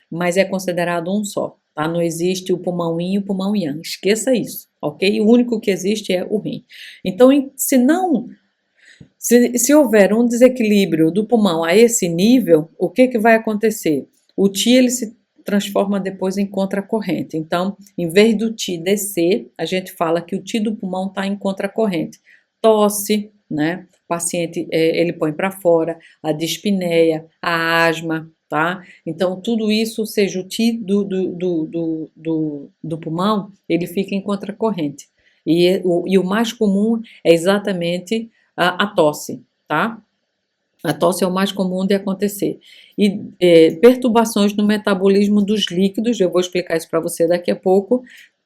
mas é considerado um só, tá? Não existe o pulmão yin e o pulmão yang, esqueça isso, ok? O único que existe é o rim. Então, se não se houver um desequilíbrio do pulmão a esse nível, o que vai acontecer? O Ti ele se transforma depois em contracorrente. Então, em vez do Ti descer, a gente fala que o Ti do pulmão está em contracorrente. Tosse, né? O paciente ele põe para fora a dispneia, a asma, tá? Então, tudo isso, ou seja, o Ti do pulmão, ele fica em contracorrente. E o mais comum é exatamente a tosse, tá? A tosse é o mais comum de acontecer. E perturbações no metabolismo dos líquidos, eu vou explicar isso para você daqui a pouco,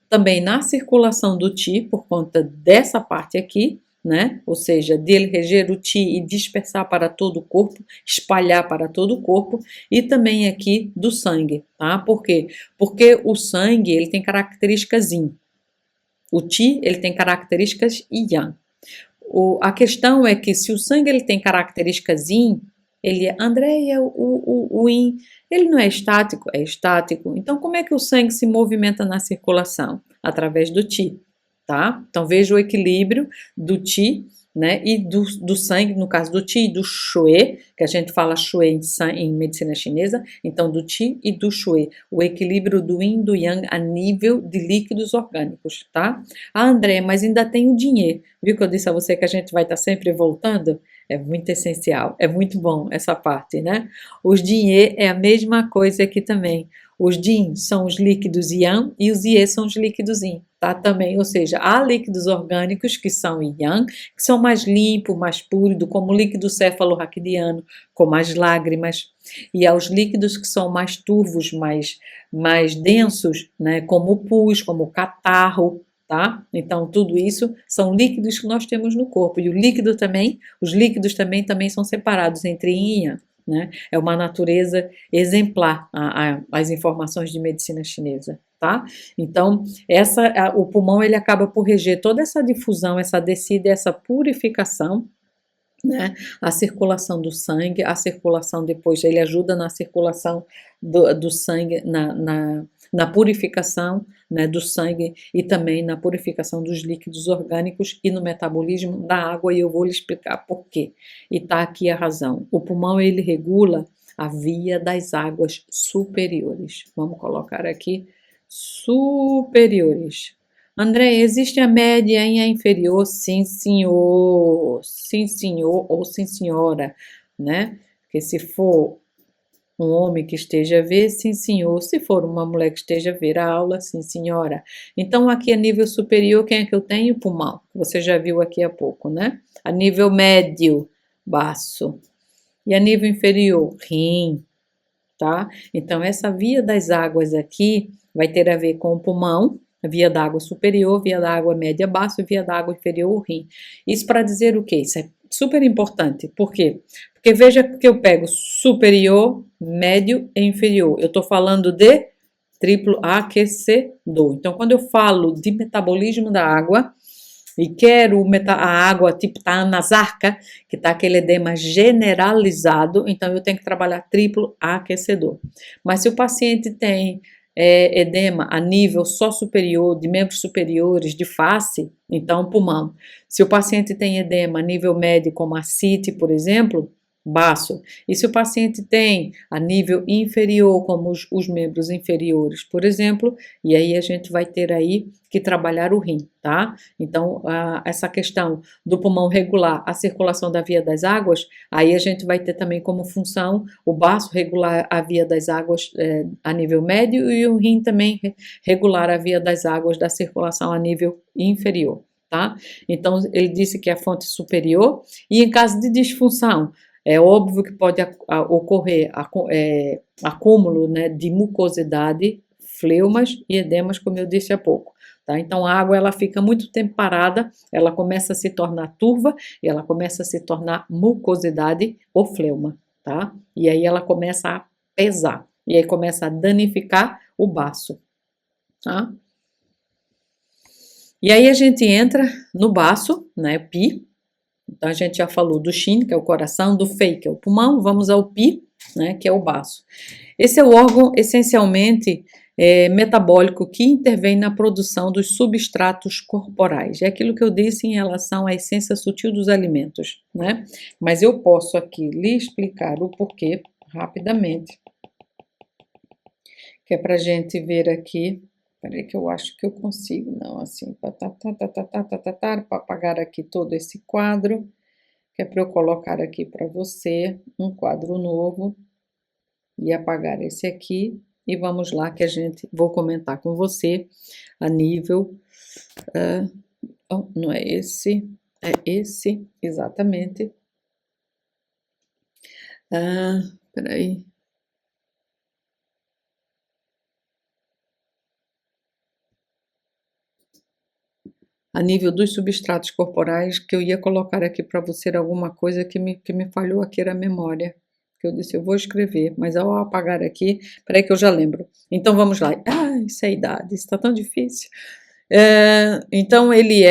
também na circulação do Ti, por conta dessa parte aqui, né? Ou seja, dele reger o Ti e dispersar para todo o corpo, espalhar para todo o corpo, e também aqui do sangue, tá? Por quê? Porque o sangue, ele tem características Yin. O Ti, ele tem características Yang. A questão é que se o sangue ele tem características Yin, Andréia, o Yin, ele não é estático? É estático. Então, como é que o sangue se movimenta na circulação? Através do Ti, tá? Então, veja o equilíbrio do Ti, né, e do sangue, no caso do Ti e do Xue, que a gente fala Xue em medicina chinesa, então do Ti e do Xue, o equilíbrio do Yin e do Yang a nível de líquidos orgânicos, tá? Ah, André, mas ainda tem o dinheiro. Viu que eu disse a você que a gente vai estar sempre voltando? É muito essencial, é muito bom essa parte, né? Os dinhe é a mesma coisa aqui também. Os din são os líquidos yang e os ye são os líquidos yin, tá? Também, ou seja, há líquidos orgânicos que são yang, que são mais limpos, mais puros, como o líquido cefalorraquidiano, como as lágrimas, e há os líquidos que são mais turvos, mais densos, né? Como o pus, como o catarro, tá? Então, tudo isso são líquidos que nós temos no corpo. E o líquido também, os líquidos também são separados entre yin e yang, né? É uma natureza exemplar as informações de medicina chinesa, tá? Então, o pulmão ele acaba por reger toda essa difusão, essa descida, essa purificação, né? A circulação do sangue, a circulação depois, ele ajuda na circulação do sangue, na purificação, né, do sangue e também na purificação dos líquidos orgânicos e no metabolismo da água, e eu vou lhe explicar por quê. E tá aqui a razão. O pulmão, ele regula a via das águas superiores. Vamos colocar aqui superiores. André, existe a média e a inferior? Sim, senhor. Sim, senhor ou sim, senhora, né? Porque se for Um homem que esteja a ver, sim senhor. Se for uma mulher que esteja a ver a aula, sim senhora. Então aqui a nível superior, quem é que eu tenho? Pulmão. Você já viu aqui há pouco, né? A nível médio, baço. E a nível inferior, rim, tá? Então essa via das águas aqui vai ter a ver com o pulmão, a via d'água superior, via d'água média baixa, via d'água inferior, o rim. Isso para dizer o quê? Isso é super importante. Por quê? Porque veja que eu pego superior, médio e inferior. Eu estou falando de triplo aquecedor. Então, quando eu falo de metabolismo da água, e quero a água, tipo, tá nasarca, que tá aquele edema generalizado, então eu tenho que trabalhar triplo aquecedor. Mas se o paciente tem edema a nível só superior, de membros superiores, de face, então pulmão. Se o paciente tem edema a nível médio, como ascite, por exemplo, baço. E se o paciente tem a nível inferior, como os membros inferiores, por exemplo, e aí a gente vai ter aí que trabalhar o rim, tá? Então, essa questão do pulmão regular a circulação da via das águas, aí a gente vai ter também como função o baço regular a via das águas a nível médio e o rim também regular a via das águas da circulação a nível inferior, tá? Então, ele disse que é a fonte superior e em caso de disfunção, é óbvio que pode ocorrer acúmulo, né, de mucosidade, fleumas e edemas, como eu disse há pouco. Tá? Então a água ela fica muito tempo parada, ela começa a se tornar turva e ela começa a se tornar mucosidade ou fleuma, tá? E aí ela começa a pesar e aí começa a danificar o baço, tá? E aí a gente entra no baço, né, pi. Então a gente já falou do shin, que é o coração, do fei, que é o pulmão, vamos ao pi, né, que é o baço. Esse é o órgão essencialmente metabólico que intervém na produção dos substratos corporais. É aquilo que eu disse em relação à essência sutil dos alimentos, né? Mas eu posso aqui lhe explicar o porquê rapidamente, que é para a gente ver aqui. Peraí que eu acho que eu consigo, não, assim, para apagar aqui todo esse quadro, que é para eu colocar aqui para você um quadro novo e apagar esse aqui. E vamos lá que a gente vou comentar com você a nível. Não é esse, exatamente. Peraí. A nível dos substratos corporais, que eu ia colocar aqui para você alguma coisa que me falhou aqui era a memória. Que eu disse, eu vou escrever, mas ao apagar aqui, peraí que eu já lembro. Então vamos lá. Isso é a idade, isso está tão difícil. Então ele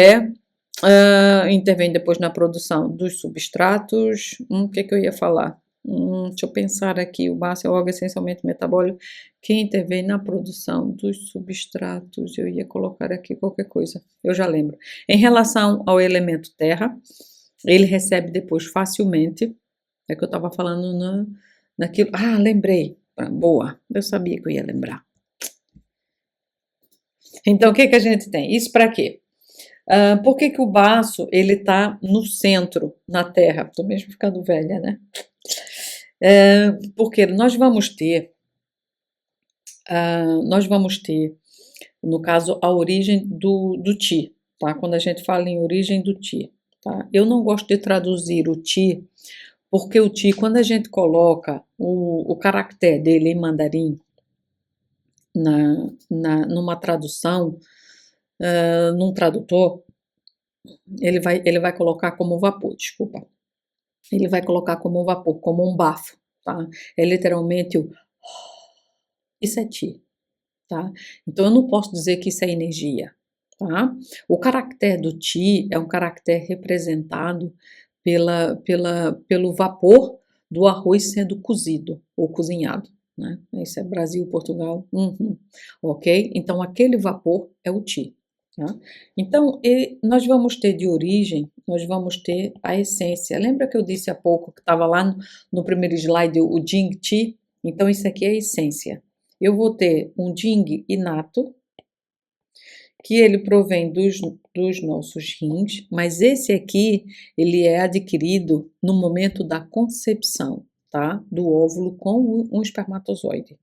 intervém depois na produção dos substratos. O que eu ia falar? Deixa eu pensar aqui. O baço é o órgão essencialmente metabólico que intervém na produção dos substratos. Eu ia colocar aqui qualquer coisa. Eu já lembro. Em relação ao elemento terra, ele recebe depois facilmente. É que eu estava falando naquilo. Lembrei. Boa. Eu sabia que eu ia lembrar. Então, o que a gente tem? Isso para quê? Por que o baço ele está no centro, na Terra? Estou mesmo ficando velha, né? Porque nós vamos ter, no caso, a origem do Ti, tá? Quando a gente fala em origem do Ti, tá? Eu não gosto de traduzir o Ti, porque o Ti, quando a gente coloca o caractere dele em mandarim numa tradução, num tradutor, ele vai colocar como vapor, desculpa. Ele vai colocar como um vapor, como um bafo, tá? É literalmente o isso é ti, tá? Então eu não posso dizer que isso é energia, tá? O caractere do ti é um caractere representado pelo vapor do arroz sendo cozido ou cozinhado, né? Isso é Brasil, Portugal, ok? Então aquele vapor é o ti. Tá? Então, nós vamos ter de origem, nós vamos ter a essência. Lembra que eu disse há pouco que estava lá no primeiro slide o Jing Qi? Então, isso aqui é a essência. Eu vou ter um Jing inato, que ele provém dos nossos rins, mas esse aqui, ele é adquirido no momento da concepção. tá? Do óvulo com um espermatozoide,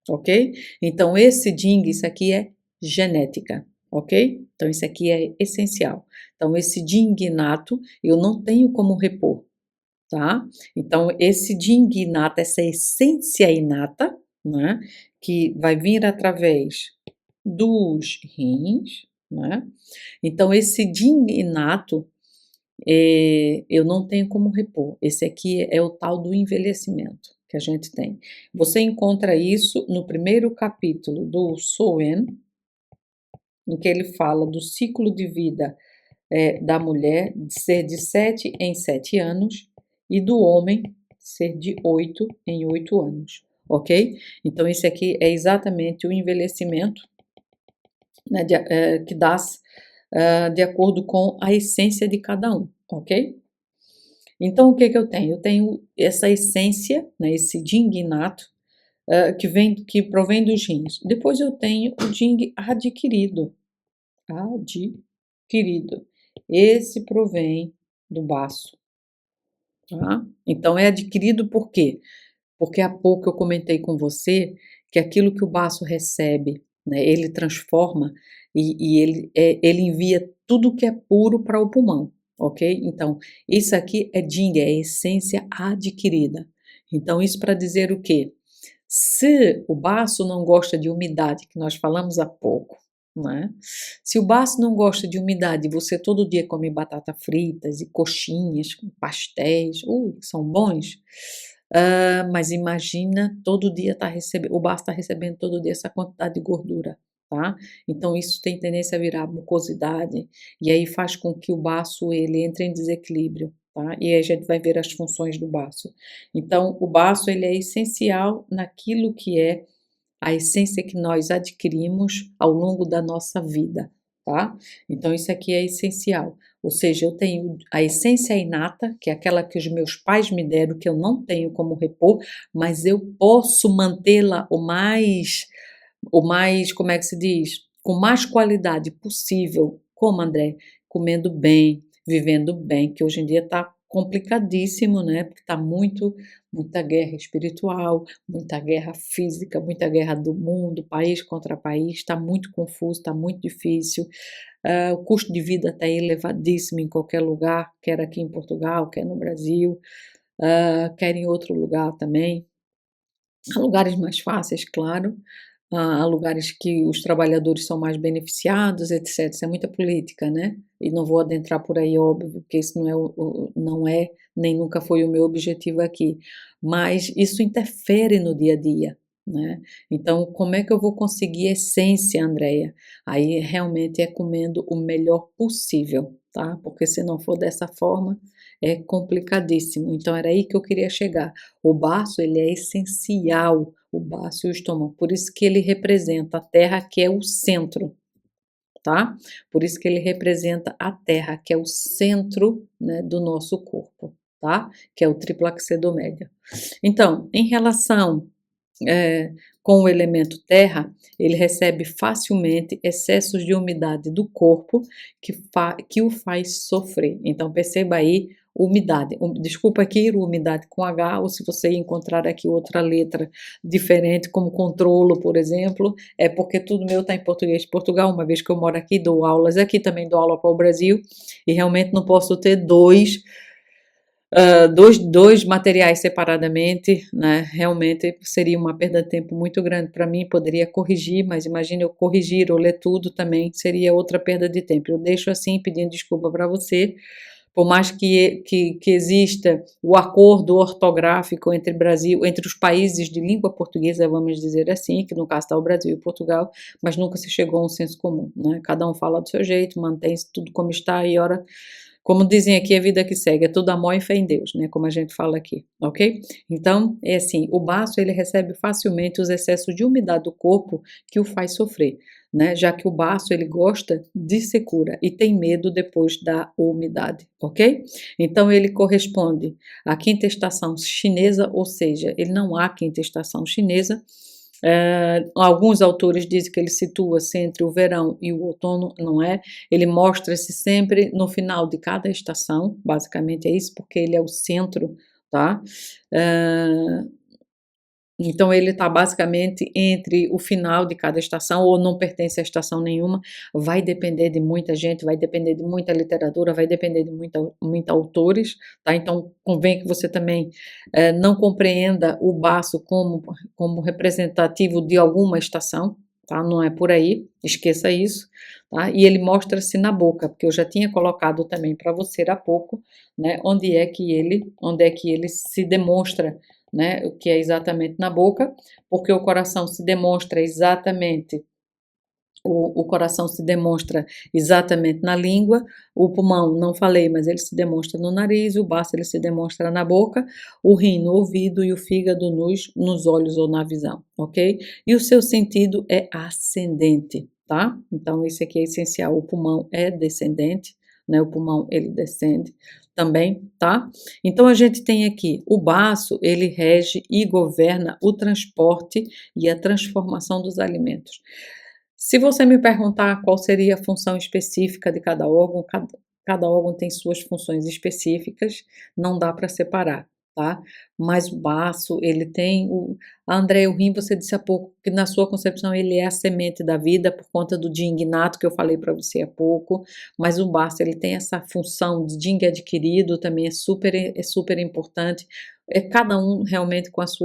ok? Então, esse Jing, isso aqui é genética, ok? Então, isso aqui é essencial. Então, esse Jing inato, eu não tenho como repor, tá? Então, esse Jing inato, essa essência inata, né? Que vai vir através dos rins, né? Então, esse Jing inato, eu não tenho como repor. Esse aqui é o tal do envelhecimento que a gente tem. Você encontra isso no primeiro capítulo do Soen, em que ele fala do ciclo de vida da mulher de ser de 7 em 7 anos e do homem ser de 8 em 8 anos, ok? Então, esse aqui é exatamente o envelhecimento, né, que dá de acordo com a essência de cada um, ok? Então, o que que eu tenho? Eu tenho essa essência, né, esse Jing inato, que provém dos rins. Depois eu tenho o Jing adquirido. Adquirido. Esse provém do baço, tá? Então, é adquirido por quê? Porque há pouco eu comentei com você que aquilo que o baço recebe, né, ele transforma ele envia tudo que é puro para o pulmão, ok? Então, isso aqui é Jing, é a essência adquirida. Então, isso para dizer o quê? Se o baço não gosta de umidade, que nós falamos há pouco, né? Se o baço não gosta de umidade, você todo dia come batata fritas e coxinhas, pastéis, que são bons, mas imagina todo dia o baço está recebendo todo dia essa quantidade de gordura, tá? Então isso tem tendência a virar mucosidade e aí faz com que o baço ele entre em desequilíbrio, tá? E aí a gente vai ver as funções do baço. Então o baço ele é essencial naquilo que é a essência que nós adquirimos ao longo da nossa vida, tá? Então isso aqui é essencial. Ou seja, eu tenho a essência inata, que é aquela que os meus pais me deram, que eu não tenho como repor, mas eu posso mantê-la como é que se diz? Com mais qualidade possível. Como, André? Comendo bem, vivendo bem, que hoje em dia está complicadíssimo, né? Porque está muita guerra espiritual, muita guerra física, muita guerra do mundo, país contra país, está muito confuso, está muito difícil. O custo de vida está elevadíssimo em qualquer lugar, quer aqui em Portugal, quer no Brasil, quer em outro lugar também. Há lugares mais fáceis, claro, há lugares que os trabalhadores são mais beneficiados, etc. Isso é muita política, né? E não vou adentrar por aí, óbvio, porque isso não é, nem nunca foi o meu objetivo aqui. Mas isso interfere no dia a dia, né? Então, como é que eu vou conseguir essência, Andréia? Aí realmente é comendo o melhor possível, tá? Porque se não for dessa forma, é complicadíssimo. Então, era aí que eu queria chegar. O baço, ele é essencial, o baço e o estômago, por isso que ele representa a terra, que é o centro, tá? Por isso que ele representa a terra, que é o centro, né, do nosso corpo, tá? Que é o triplaxedo médio. Então, em relação com o elemento terra, ele recebe facilmente excessos de umidade do corpo que o faz sofrer. Então, perceba aí umidade. Desculpa aqui, umidade com H, ou se você encontrar aqui outra letra diferente, como controlo, por exemplo, é porque tudo meu está em português de Portugal, uma vez que eu moro aqui, dou aulas aqui, também dou aula para o Brasil, e realmente não posso ter dois materiais separadamente, né? Realmente seria uma perda de tempo muito grande para mim, poderia corrigir, mas imagine eu corrigir ou ler tudo também, seria outra perda de tempo. Eu deixo assim, pedindo desculpa para você, por mais que exista o acordo ortográfico entre os países de língua portuguesa, vamos dizer assim, que no caso está o Brasil e Portugal, mas nunca se chegou a um senso comum, né? Cada um fala do seu jeito, mantém tudo como está e ora, como dizem aqui, a vida que segue, é tudo amor e fé em Deus, né? Como a gente fala aqui, ok? Então, é assim, o baço, ele recebe facilmente os excessos de umidade do corpo que o faz sofrer, né? Já que o baço, ele gosta de secura e tem medo depois da umidade, ok? Então, ele corresponde à quinta estação chinesa, ou seja, ele não há quinta estação chinesa. Alguns autores dizem que ele situa-se entre o verão e o outono, não é? Ele mostra-se sempre no final de cada estação, basicamente é isso, porque ele é o centro tá? Hã, então ele está basicamente entre o final de cada estação ou não pertence a estação nenhuma, vai depender de muita gente, vai depender de muita literatura, vai depender de muita autores, tá? Então convém que você também, não compreenda o baço como representativo de alguma estação, tá? Não é por aí, esqueça isso, tá? E ele mostra-se na boca, porque eu já tinha colocado também para você há pouco, né, onde é que ele se demonstra, né, o que é exatamente na boca, porque o coração se demonstra exatamente o coração se demonstra exatamente na língua, o pulmão, não falei, mas ele se demonstra no nariz, o baço ele se demonstra na boca, o rim no ouvido e o fígado nos olhos ou na visão, ok? E o seu sentido é ascendente, tá? Então, esse aqui é essencial, o pulmão é descendente, né? O pulmão, ele descende também, tá? Então, a gente tem aqui, o baço, ele rege e governa o transporte e a transformação dos alimentos. Se você me perguntar qual seria a função específica de cada órgão tem suas funções específicas, não dá para separar, tá? Mas o baço, ele tem André, o rim, você disse há pouco que na sua concepção ele é a semente da vida por conta do Ding inato que eu falei para você há pouco, mas o baço ele tem essa função de Ding adquirido, também é super importante, é cada um realmente com as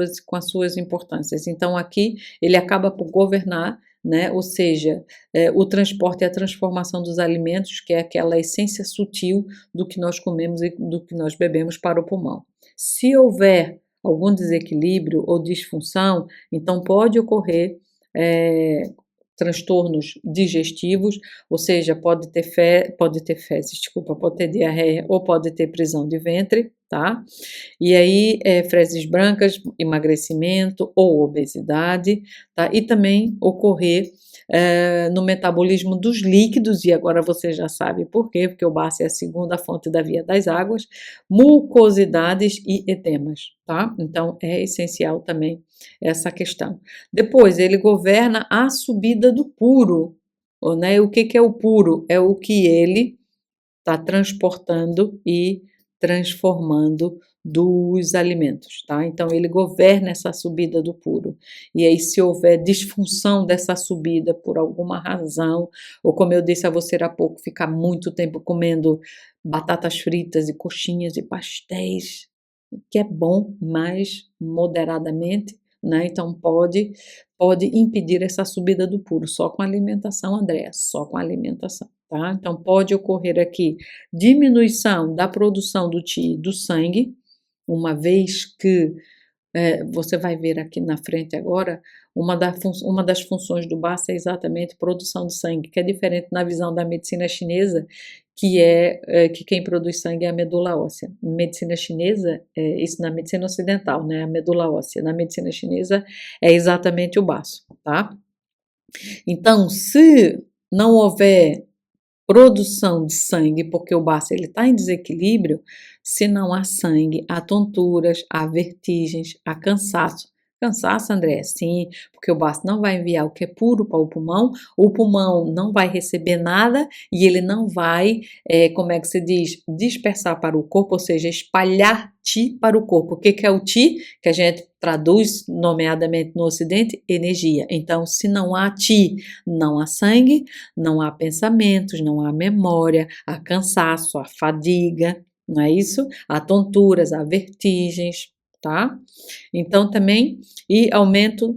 suas importâncias. Então aqui ele acaba por governar, né? Ou seja, o transporte e a transformação dos alimentos, que é aquela essência sutil do que nós comemos e do que nós bebemos para o pulmão. Se houver algum desequilíbrio ou disfunção, então pode ocorrer transtornos digestivos, ou seja, pode ter fezes, desculpa, pode ter diarreia ou pode ter prisão de ventre, tá? E aí, fezes brancas, emagrecimento ou obesidade, tá? E também ocorrer no metabolismo dos líquidos, e agora você já sabe por quê, porque o baço é a segunda fonte da via das águas, mucosidades e edemas, tá? Então, é essencial também essa questão. Depois, ele governa a subida do puro, né? O que é o puro? É o que ele está transportando e transformando dos alimentos, tá? Então ele governa essa subida do puro. E aí, se houver disfunção dessa subida por alguma razão, ou como eu disse a você há pouco, ficar muito tempo comendo batatas fritas e coxinhas e pastéis, que é bom, mas moderadamente, né? Então pode impedir essa subida do puro, só com alimentação, Andréa, só com alimentação, tá? Então pode ocorrer aqui diminuição da produção do Ti do sangue, uma vez que você vai ver aqui na frente agora, uma das funções do baço é exatamente produção de sangue, que é diferente na visão da medicina chinesa, que quem produz sangue é a medula óssea. Na medicina chinesa, isso na medicina ocidental, né, a medula óssea. Na medicina chinesa é exatamente o baço, tá? Então, se não houver produção de sangue, porque o baço ele está em desequilíbrio, se não há sangue, há tonturas, há vertigens, há cansaço. Cansaço, André? Sim, porque o baço não vai enviar o que é puro para o pulmão não vai receber nada e ele não vai, como é que se diz, dispersar para o corpo, ou seja, espalhar Ti para o corpo. O que é o Ti? Que a gente traduz, nomeadamente no Ocidente, energia. Então, se não há Ti, não há sangue, não há pensamentos, não há memória, há cansaço, há fadiga, não é isso? Há tonturas, há vertigens, tá? Então também, e aumento,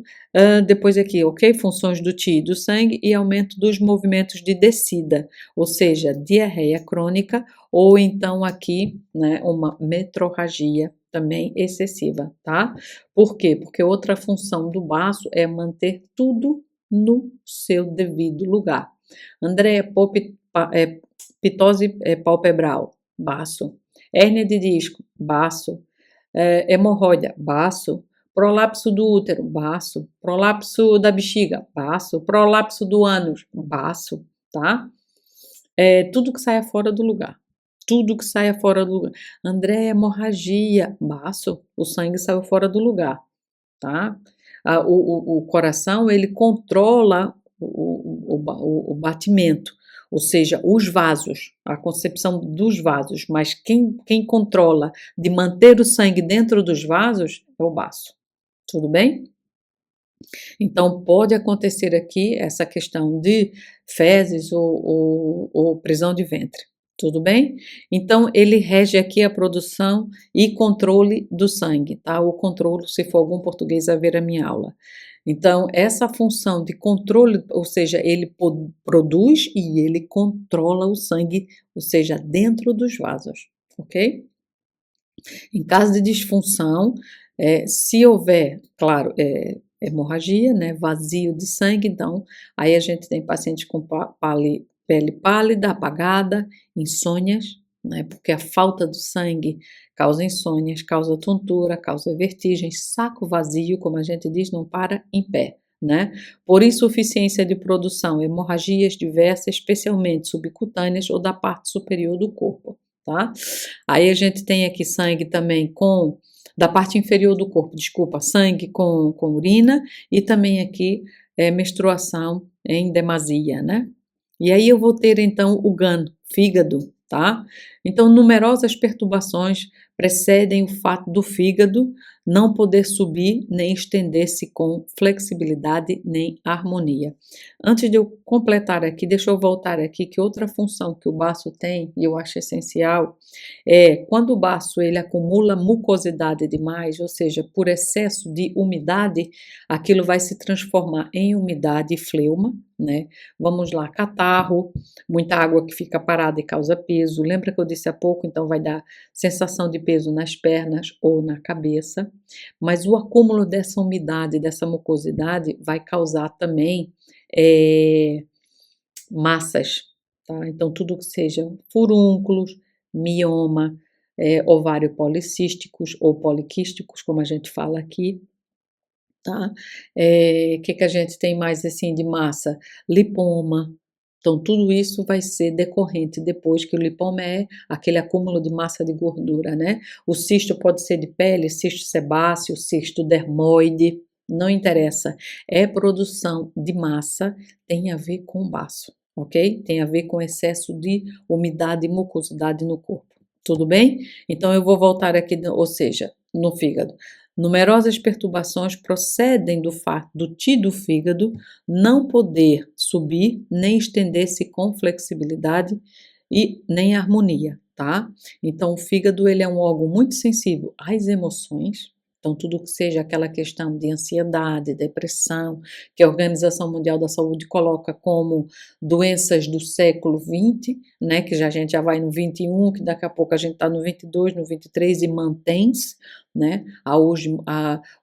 depois aqui, ok? Funções do Ti e do sangue e aumento dos movimentos de descida, ou seja, diarreia crônica ou então aqui, né, uma metrorragia também excessiva, tá? Por quê? Porque outra função do baço é manter tudo no seu devido lugar. Andréa, pitose palpebral, baço. Hérnia de disco, baço. Hemorroida, baço. Prolapso do útero, baço. Prolapso da bexiga, baço. Prolapso do ânus, baço, tá? Tudo que saia fora do lugar. Tudo que saia fora do lugar. André, hemorragia, baço. O sangue saiu fora do lugar, tá? O coração, ele controla o batimento. ou seja, os vasos, a concepção dos vasos, mas quem controla de manter o sangue dentro dos vasos é o baço, tudo bem? Então, pode acontecer aqui essa questão de fezes ou prisão de ventre, tudo bem? Então, ele rege aqui a produção e controle do sangue, tá? O controle, se for algum português a ver a minha aula. Então, essa função de controle, ou seja, ele produz e ele controla o sangue, ou seja, dentro dos vasos, ok? Em caso de disfunção, se houver, claro, hemorragia, né, vazio de sangue, então, aí a gente tem pacientes com pele pálida, apagada, insônias, né, porque a falta do sangue causa insônias, causa tontura, causa vertigens, saco vazio, como a gente diz, não para em pé, né? Por insuficiência de produção, hemorragias diversas, especialmente subcutâneas ou da parte superior do corpo, tá? Aí a gente tem aqui sangue também da parte inferior do corpo, desculpa, sangue com urina e também aqui menstruação em demasia, né? E aí eu vou ter então o GAN, fígado, tá? Então, numerosas perturbações precedem o fato do fígado não poder subir nem estender-se com flexibilidade nem harmonia. Antes de eu completar aqui, deixa eu voltar aqui que outra função que o baço tem, e eu acho essencial, é quando o baço ele acumula mucosidade demais, ou seja, por excesso de umidade, aquilo vai se transformar em umidade e fleuma, né? Vamos lá, catarro, muita água que fica parada e causa peso. Lembra que eu disse há pouco? Então vai dar sensação de peso nas pernas ou na cabeça. Mas o acúmulo dessa umidade, dessa mucosidade, vai causar também massas, tá? Então tudo que seja furúnculos, mioma, ovário policísticos ou poliquísticos, como a gente fala aqui, tá? Que a gente tem mais assim de massa? Lipoma. Então, tudo isso vai ser decorrente depois que o lipoma é aquele acúmulo de massa de gordura, né? O cisto pode ser de pele, cisto sebáceo, cisto dermoide, não interessa. É produção de massa, tem a ver com o baço, ok? Tem a ver com excesso de umidade e mucosidade no corpo, tudo bem? Então, eu vou voltar aqui, ou seja, no fígado. Numerosas perturbações procedem do fato do Ti do fígado não poder subir nem estender-se com flexibilidade e nem harmonia, tá? Então, o fígado ele é um órgão muito sensível às emoções. Então, tudo que seja aquela questão de ansiedade, depressão, que a Organização Mundial da Saúde coloca como doenças do século XX, né? Que a gente já vai no 21, que daqui a pouco a gente está no 22, no 23 e mantém-se, né?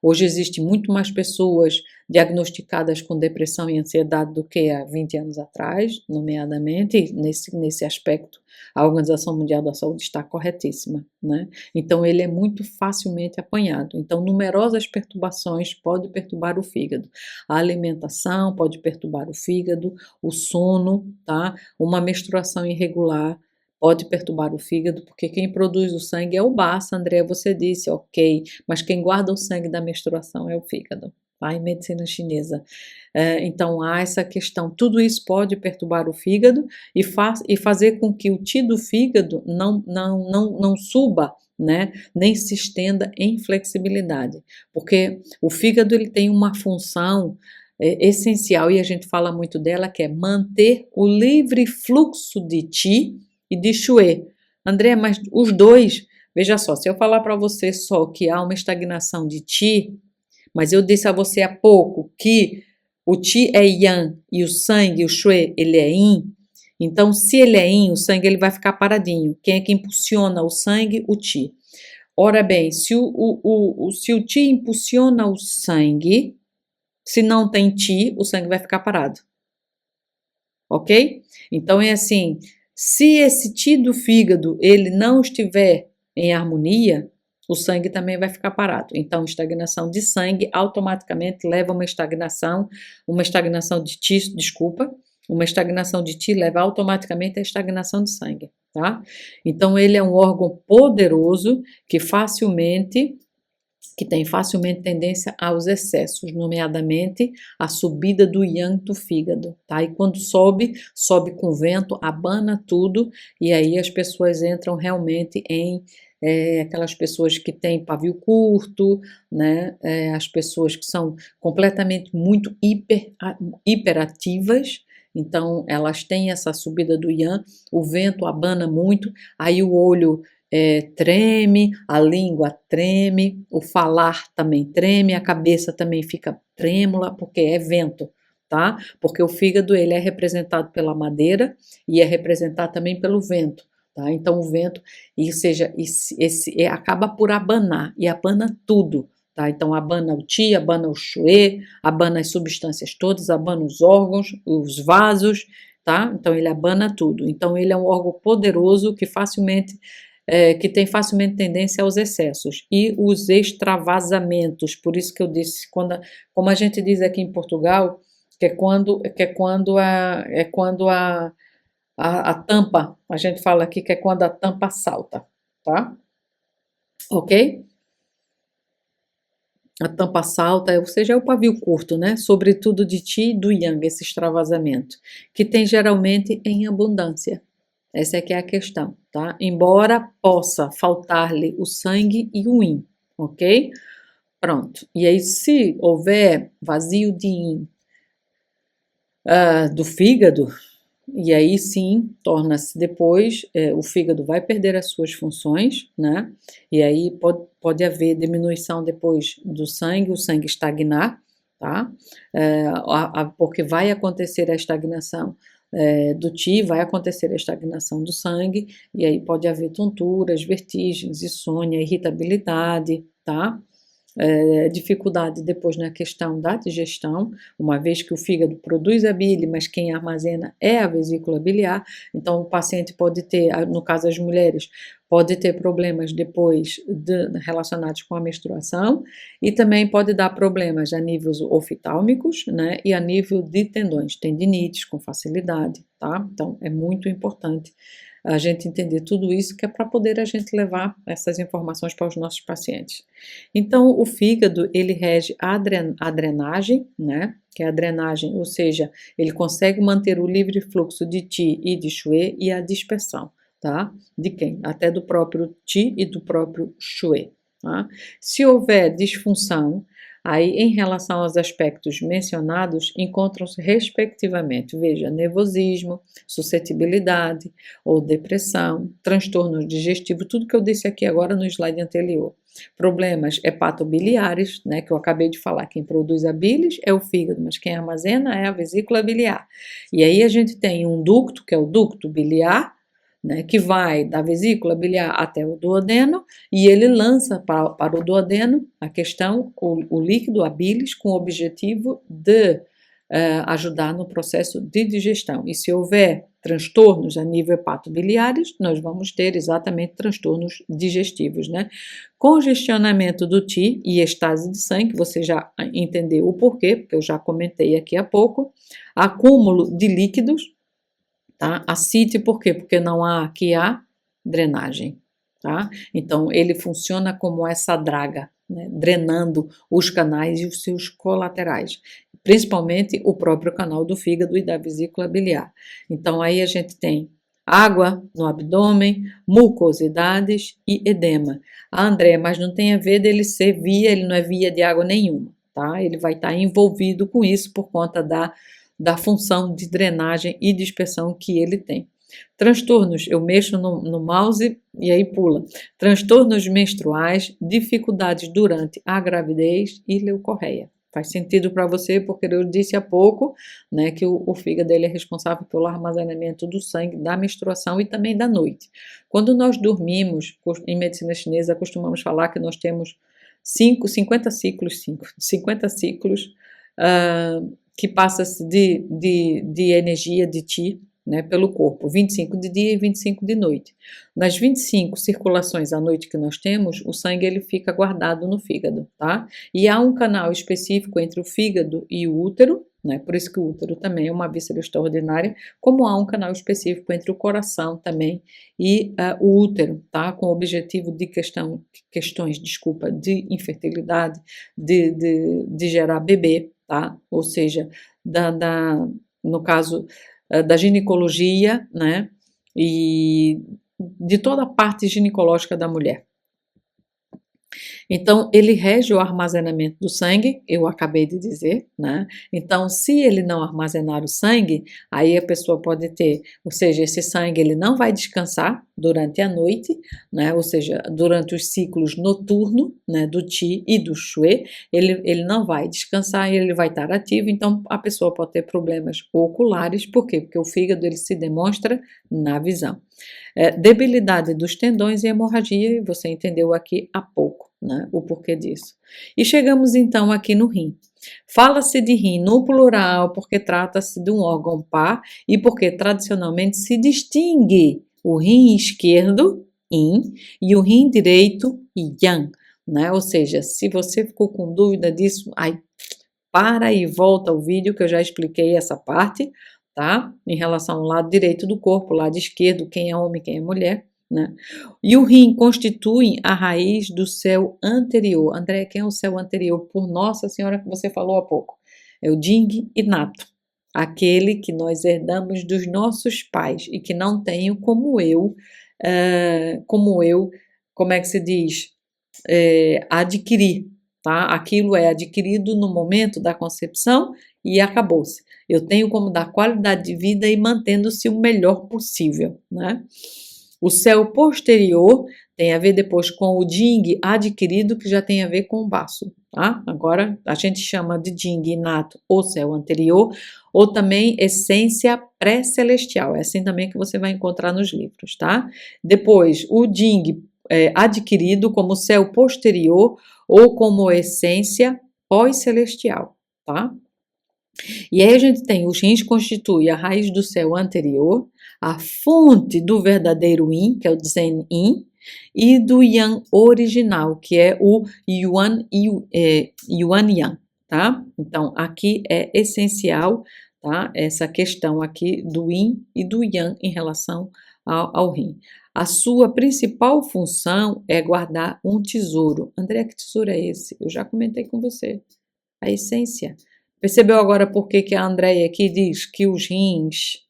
Hoje existe muito mais pessoas diagnosticadas com depressão e ansiedade do que há 20 anos atrás, nomeadamente, nesse aspecto, a Organização Mundial da Saúde está corretíssima, né? Então, ele é muito facilmente apanhado. Então, numerosas perturbações podem perturbar o fígado. A alimentação pode perturbar o fígado, o sono, tá? Uma menstruação irregular pode perturbar o fígado, porque quem produz o sangue é o baço, André, você disse, ok, mas quem guarda o sangue da menstruação é o fígado, tá? Em medicina chinesa. Então, há essa questão, tudo isso pode perturbar o fígado e fazer com que o Ti do fígado não suba, né? Nem se estenda em flexibilidade, porque o fígado ele tem uma função essencial, e a gente fala muito dela, que é manter o livre fluxo de Ti e de Xue. André, mas os dois, veja só, se eu falar para você só que há uma estagnação de Ti, mas eu disse a você há pouco que o Ti é Yang e o sangue, o Xue, ele é Yin, então se ele é Yin, o sangue ele vai ficar paradinho. Quem é que impulsiona o sangue? O Ti. Ora bem, se o Ti impulsiona o sangue, se não tem Ti, o sangue vai ficar parado. Ok? Então é assim, se esse Ti do fígado ele não estiver em harmonia, o sangue também vai ficar parado. Então, estagnação de sangue automaticamente leva a uma estagnação de Ti, desculpa, uma estagnação de Ti leva automaticamente a estagnação de sangue, tá? Então, ele é um órgão poderoso que facilmente que tem facilmente tendência aos excessos, nomeadamente a subida do yang do fígado, tá? E quando sobe, sobe com vento, abana tudo, e aí as pessoas entram realmente em aquelas pessoas que têm pavio curto, né? As pessoas que são completamente muito hiperativas, então elas têm essa subida do yang, o vento abana muito, aí o olho treme, a língua treme, o falar também treme, a cabeça também fica trêmula, porque é vento, tá? Porque o fígado ele é representado pela madeira e é representado também pelo vento, tá? Então o vento, e seja, acaba por abanar, e abana tudo, tá? Então abana o Qi, abana o Shui, abana as substâncias todas, abana os órgãos, os vasos, tá? Então ele abana tudo. Então ele é um órgão poderoso que que tem facilmente tendência aos excessos e os extravasamentos. Por isso que eu disse, como a gente diz aqui em Portugal, a tampa, a gente fala aqui que é quando a tampa salta, tá? Ok? A tampa salta, ou seja, é o pavio curto, né? Sobretudo de Qi e do Yang, esse extravasamento, que tem geralmente em abundância. Essa é que é a questão, tá? Embora possa faltar-lhe o sangue e o yin, ok? Pronto. E aí, se houver vazio de yin do fígado, e aí sim, torna-se depois, o fígado vai perder as suas funções, né? E aí pode haver diminuição depois do sangue, o sangue estagnar, tá? Porque vai acontecer a estagnação do Qi, vai acontecer a estagnação do sangue, e aí pode haver tonturas, vertigens, insônia, irritabilidade, tá? Dificuldade depois na questão da digestão, uma vez que o fígado produz a bile, mas quem armazena é a vesícula biliar, então o paciente pode ter, no caso as mulheres, pode ter problemas depois relacionados com a menstruação e também pode dar problemas a níveis oftálmicos, né, e a nível de tendões, tendinites com facilidade, tá? Então é muito importante a gente entender tudo isso, que é para poder a gente levar essas informações para os nossos pacientes. Então, o fígado, ele rege a drenagem, né? Que é a drenagem, ou seja, ele consegue manter o livre fluxo de Qi e de Shui e a dispersão, tá? De quem? Até do próprio Qi e do próprio Shui, tá? Se houver disfunção, aí, em relação aos aspectos mencionados, encontram-se respectivamente, veja, nervosismo, suscetibilidade ou depressão, transtorno digestivo, tudo que eu disse aqui agora no slide anterior. Problemas hepatobiliares, né, que eu acabei de falar, quem produz a bilis é o fígado, mas quem armazena é a vesícula biliar. E aí a gente tem um ducto, que é o ducto biliar, né, que vai da vesícula biliar até o duodeno, e ele lança para o duodeno a questão, o líquido, a bilis, com o objetivo de ajudar no processo de digestão. E se houver transtornos a nível hepatobiliares, nós vamos ter exatamente transtornos digestivos, né? Congestionamento do Qi e estase de sangue, você já entendeu o porquê, porque eu já comentei aqui há pouco. Acúmulo de líquidos, tá? Ascite, por quê? Porque não há aqui a drenagem, tá? Então, ele funciona como essa draga, né? Drenando os canais e os seus colaterais, principalmente o próprio canal do fígado e da vesícula biliar. Então, aí a gente tem água no abdômen, mucosidades e edema. Ah, André, mas não tem a ver dele ser via, ele não é via de água nenhuma, tá? Ele vai estar envolvido com isso por conta da função de drenagem e dispersão que ele tem. Transtornos, eu mexo no mouse e aí pula. Transtornos menstruais, dificuldades durante a gravidez e leucorreia. Faz sentido para você, porque eu disse há pouco, né, que o fígado ele é responsável pelo armazenamento do sangue da menstruação e também da noite. Quando nós dormimos, em medicina chinesa, costumamos falar que nós temos 50 ciclos, que passa-se de energia de Qi, né, pelo corpo, 25 de dia e 25 de noite. Nas 25 circulações à noite que nós temos, o sangue ele fica guardado no fígado, tá? E há um canal específico entre o fígado e o útero, né? Por isso que o útero também é uma víscera extraordinária, como há um canal específico entre o coração também e o útero, tá? Com o objetivo de questões, desculpa, de infertilidade, de gerar bebê, tá? Ou seja, no caso da ginecologia, né? E de toda a parte ginecológica da mulher. Então, ele rege o armazenamento do sangue, eu acabei de dizer, né? Então, se ele não armazenar o sangue, aí a pessoa pode ter, ou seja, esse sangue ele não vai descansar durante a noite, né? Ou seja, durante os ciclos noturnos, né? Do Qi e do Shui, ele não vai descansar e ele vai estar ativo, então a pessoa pode ter problemas oculares, por quê? Porque o fígado ele se demonstra na visão. Debilidade dos tendões e hemorragia, e você entendeu aqui há pouco, né, o porquê disso. E chegamos então aqui no rim. Fala-se de rim no plural porque trata-se de um órgão par e porque tradicionalmente se distingue o rim esquerdo, yin, e o rim direito, yang, né? Ou seja, se você ficou com dúvida disso, aí para e volta ao vídeo que eu já expliquei essa parte, tá? Em relação ao lado direito do corpo, lado esquerdo, quem é homem, quem é mulher, né? E o rim constitui a raiz do céu anterior. André, quem é o céu anterior? Por Nossa Senhora que você falou há pouco. É o Jing inato, aquele que nós herdamos dos nossos pais e que não tenho como é que se diz? Adquirir, tá? Aquilo é adquirido no momento da concepção e acabou-se. Eu tenho como dar qualidade de vida e mantendo-se o melhor possível, né? O céu posterior tem a ver depois com o Jing adquirido, que já tem a ver com o baço, tá? Agora, a gente chama de Jing inato ou céu anterior, ou também essência pré-celestial. É assim também que você vai encontrar nos livros, tá? Depois, o Jing adquirido como céu posterior ou como essência pós-celestial, tá? E aí a gente tem os rins constitui a raiz do céu anterior, a fonte do verdadeiro yin, que é o Zen Yin, e do yang original, que é o Yuan Yang, tá? Então, aqui é essencial, tá? Essa questão aqui do yin e do yang em relação ao rim. A sua principal função é guardar um tesouro. André, que tesouro é esse? Eu já comentei com você. A essência. Percebeu agora por que a Andréia aqui diz que os rins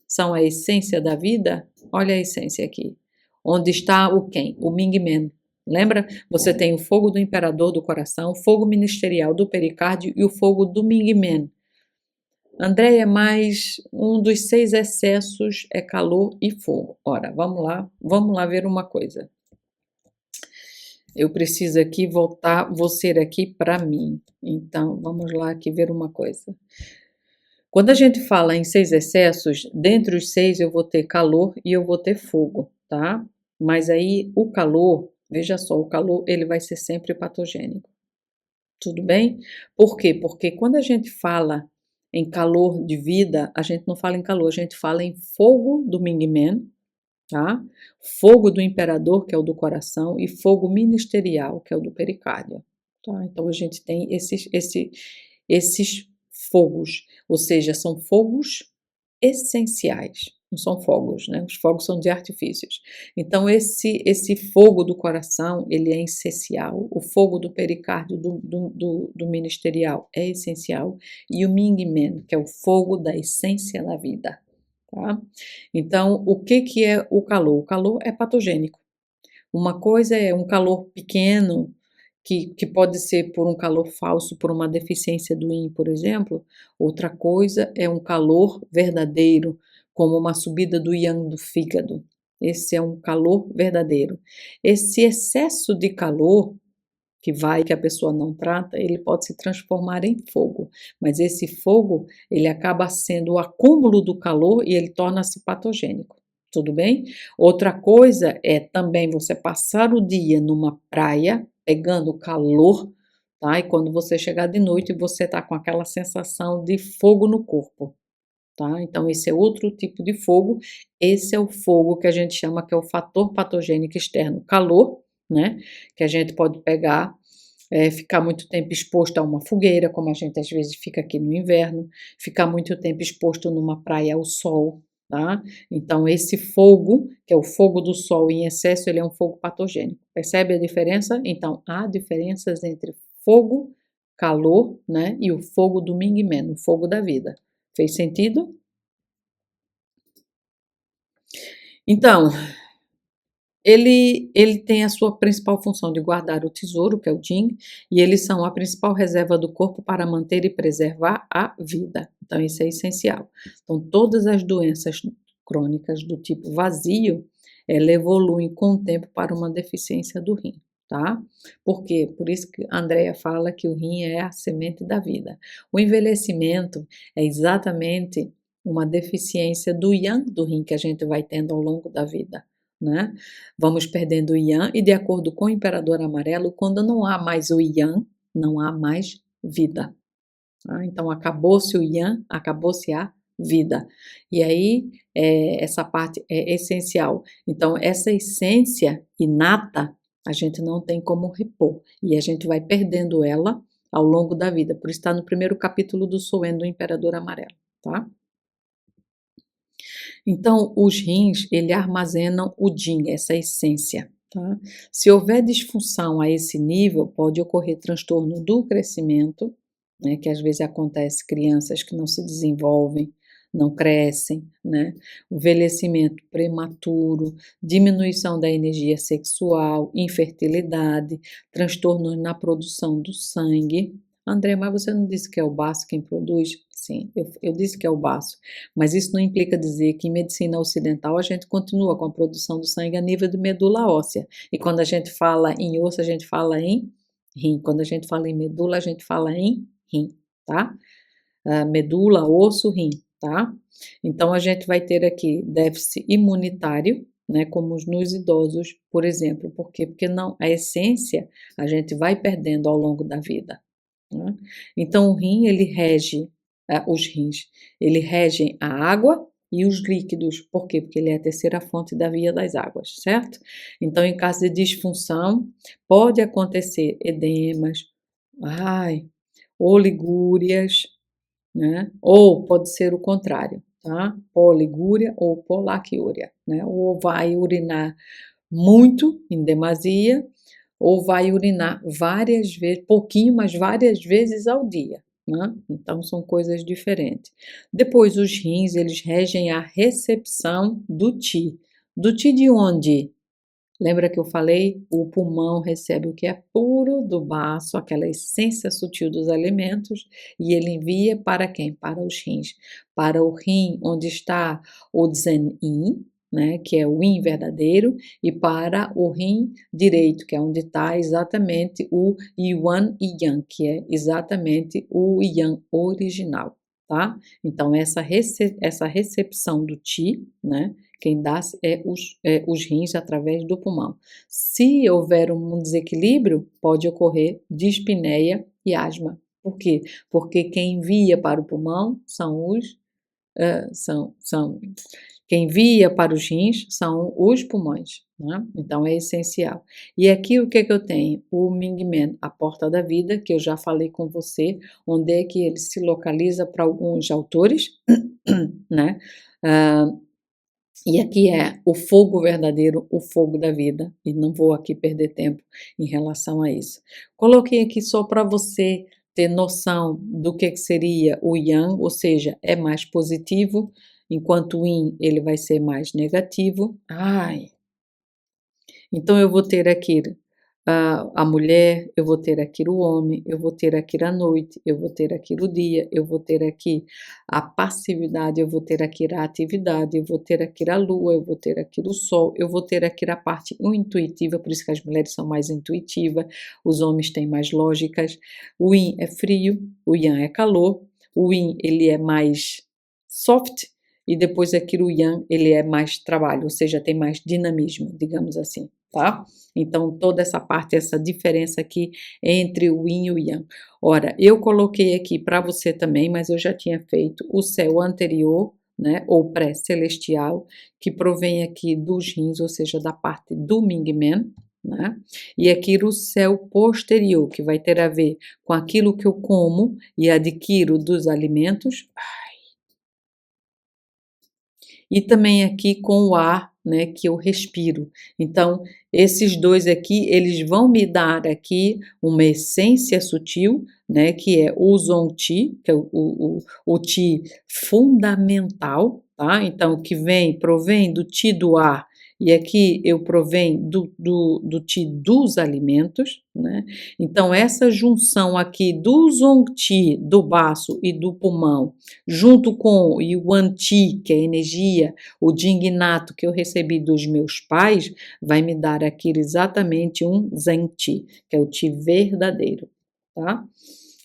são a essência da vida? Olha a essência aqui. Onde está o quem? O Ming Men. Lembra? Você tem o fogo do imperador do coração, o fogo ministerial do pericárdio e o fogo do Ming Men. Andréia, mais um dos 6 excessos é calor e fogo. Ora, vamos lá ver uma coisa. Eu preciso aqui voltar, vou ser aqui para mim. Então, vamos lá aqui ver uma coisa. Quando a gente fala em 6 excessos, dentre os 6 eu vou ter calor e eu vou ter fogo, tá? Mas aí o calor, veja só, o calor ele vai ser sempre patogênico. Tudo bem? Por quê? Porque quando a gente fala em calor de vida, a gente não fala em calor, a gente fala em fogo do Ming Men, tá? Fogo do imperador, que é o do coração, e fogo ministerial, que é o do pericárdio, tá? Então a gente tem esses fogos, ou seja, são fogos essenciais, não são fogos, né? Os fogos são de artifícios. Então esse fogo do coração, ele é essencial, o fogo do pericárdio, do ministerial é essencial, e o Ming Men, que é o fogo da essência da vida. Tá? Então, o que é o calor? O calor é patogênico. Uma coisa é um calor pequeno, que pode ser por um calor falso, por uma deficiência do yin, por exemplo. Outra coisa é um calor verdadeiro, como uma subida do yang do fígado. Esse é um calor verdadeiro. Esse excesso de calor que a pessoa não trata, ele pode se transformar em fogo, mas esse fogo, ele acaba sendo o acúmulo do calor e ele torna-se patogênico, tudo bem? Outra coisa é também você passar o dia numa praia, pegando calor, tá? E quando você chegar de noite, você tá com aquela sensação de fogo no corpo, tá? Então esse é outro tipo de fogo, esse é o fogo que a gente chama que é o fator patogênico externo, calor, né? Que a gente pode pegar ficar muito tempo exposto a uma fogueira, como a gente às vezes fica aqui no inverno, ficar muito tempo exposto numa praia ao sol, tá? Então esse fogo, que é o fogo do sol em excesso, ele é um fogo patogênico. Percebe a diferença? Então há diferenças entre fogo, calor, né, e o fogo do Ming Men, o fogo da vida. Fez sentido? Então, ele tem a sua principal função de guardar o tesouro, que é o Jing, e eles são a principal reserva do corpo para manter e preservar a vida. Então isso é essencial. Então todas as doenças crônicas do tipo vazio, ela evoluem com o tempo para uma deficiência do rim, tá? Por quê? Por isso que a Andrea fala que o rim é a semente da vida. O envelhecimento é exatamente uma deficiência do yang do rim que a gente vai tendo ao longo da vida, né? Vamos perdendo o yang, e de acordo com o Imperador Amarelo, quando não há mais o yang, não há mais vida. Tá? Então acabou-se o yang, acabou-se a vida. E aí essa parte é essencial. Então essa essência inata a gente não tem como repor, e a gente vai perdendo ela ao longo da vida. Por isso está no primeiro capítulo do Soen do Imperador Amarelo, tá? Então, os rins, ele armazenam o Jing, essa essência, tá? Se houver disfunção a esse nível, pode ocorrer transtorno do crescimento, né, que às vezes acontece crianças que não se desenvolvem, não crescem, né? Envelhecimento prematuro, diminuição da energia sexual, infertilidade, transtornos na produção do sangue. André, mas você não disse que é o baço quem produz? Sim, eu disse que é o baço, mas isso não implica dizer que em medicina ocidental a gente continua com a produção do sangue a nível de medula óssea. E quando a gente fala em osso, a gente fala em rim. Quando a gente fala em medula, a gente fala em rim, tá? Medula, osso, rim, tá? Então a gente vai ter aqui déficit imunitário, né, como nos idosos, por exemplo. Por quê? Porque não, a essência a gente vai perdendo ao longo da vida, né? Então o rim, ele rege, os rins, ele regem a água e os líquidos. Por quê? Porque ele é a terceira fonte da via das águas, certo? Então em caso de disfunção, pode acontecer edemas, ai, oligúrias, né? Ou pode ser o contrário, tá? Poligúria ou polaquiúria, né? Ou vai urinar muito, em demasia, ou vai urinar várias vezes, pouquinho, mas várias vezes ao dia, né? Então são coisas diferentes. Depois os rins, eles regem a recepção do Qi. Do Qi de onde? Lembra que eu falei? O pulmão recebe o que é puro do baço, aquela essência sutil dos alimentos, e ele envia para quem? Para os rins. Para o rim, onde está o Zen-yin, né, que é o yin verdadeiro, e para o rim direito, que é onde está exatamente o Yuan e Yang, que é exatamente o Yang original, tá? Então, essa recepção do Qi, né, quem dá os rins através do pulmão. Se houver um desequilíbrio, pode ocorrer dispneia e asma. Por quê? Porque quem envia para o pulmão são quem envia para os rins são os pulmões, né? Então é essencial. E aqui o que é que eu tenho? O Ming Men, a porta da vida, que eu já falei com você, onde é que ele se localiza para alguns autores, né? E aqui é o fogo verdadeiro, o fogo da vida, e não vou aqui perder tempo em relação a isso. Coloquei aqui só para você ter noção do que seria o Yang, ou seja, é mais positivo, enquanto o Yin ele vai ser mais negativo. Ai, então eu vou ter aqui a mulher, eu vou ter aqui o homem, eu vou ter aqui a noite, eu vou ter aqui o dia, eu vou ter aqui a passividade, eu vou ter aqui a atividade, eu vou ter aqui a lua, eu vou ter aqui o sol, eu vou ter aqui a parte intuitiva, por isso que as mulheres são mais intuitivas, os homens têm mais lógicas. O yin é frio, o yang é calor, o yin ele é mais soft, e depois aqui o yang ele é mais trabalho, ou seja, tem mais dinamismo, digamos assim, tá? Então, toda essa parte, essa diferença aqui entre o yin e o yang. Ora, eu coloquei aqui para você também, mas eu já tinha feito o céu anterior, né, ou pré-celestial, que provém aqui dos rins, ou seja, da parte do Ming Men, né? E aqui o céu posterior, que vai ter a ver com aquilo que eu como e adquiro dos alimentos, e também aqui com o ar, né, que eu respiro. Então, esses dois aqui, eles vão me dar aqui uma essência sutil, né, que é o Zong-Chi, que é o Chi fundamental, tá? Então, que provém do Chi do ar, e aqui eu provém do Chi dos alimentos, né? Então, essa junção aqui do Zong-Chi, do baço e do pulmão, junto com o Yuan Chi, que é energia, o Jingnato que eu recebi dos meus pais, vai me dar aqui exatamente um Zen Chi, que é o Chi verdadeiro, tá?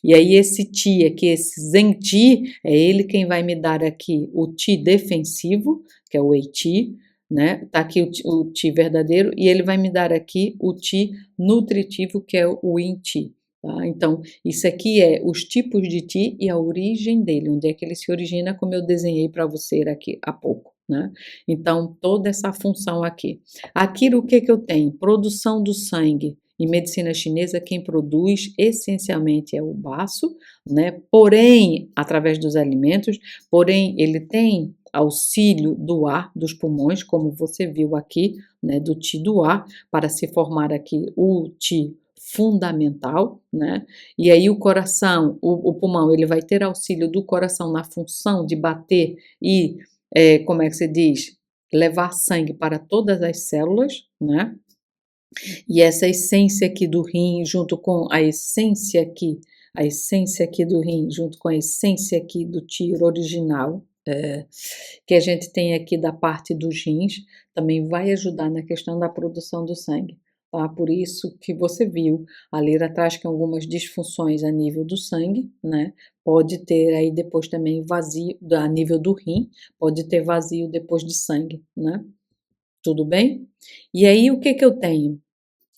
E aí esse Chi aqui, esse Zen Chi, é ele quem vai me dar aqui o Chi defensivo, que é o Wei Chi, né? Tá aqui o Chi verdadeiro, e ele vai me dar aqui o Chi nutritivo, que é o Yin Chi. Tá? Então, isso aqui é os tipos de Qi e a origem dele, onde é que ele se origina, como eu desenhei para você aqui há pouco, né? Então, toda essa função aqui. Aqui o que eu tenho? Produção do sangue. Em medicina chinesa, quem produz essencialmente é o baço, né? Porém, através dos alimentos, porém, ele tem auxílio do ar, dos pulmões, como você viu aqui, né? Do Qi do ar, para se formar aqui o Qi fundamental, né? E aí o coração, o pulmão, ele vai ter auxílio do coração na função de bater e, como é que se diz? Levar sangue para todas as células, né? E essa essência aqui do rim, junto com a essência aqui do rim, junto com a essência aqui do tiro original, que a gente tem aqui da parte dos rins, também vai ajudar na questão da produção do sangue. Tá? Por isso que você viu ali atrás que algumas disfunções a nível do sangue, né? Pode ter aí depois também vazio, a nível do rim, pode ter vazio depois de sangue, né? Tudo bem? E aí o que eu tenho?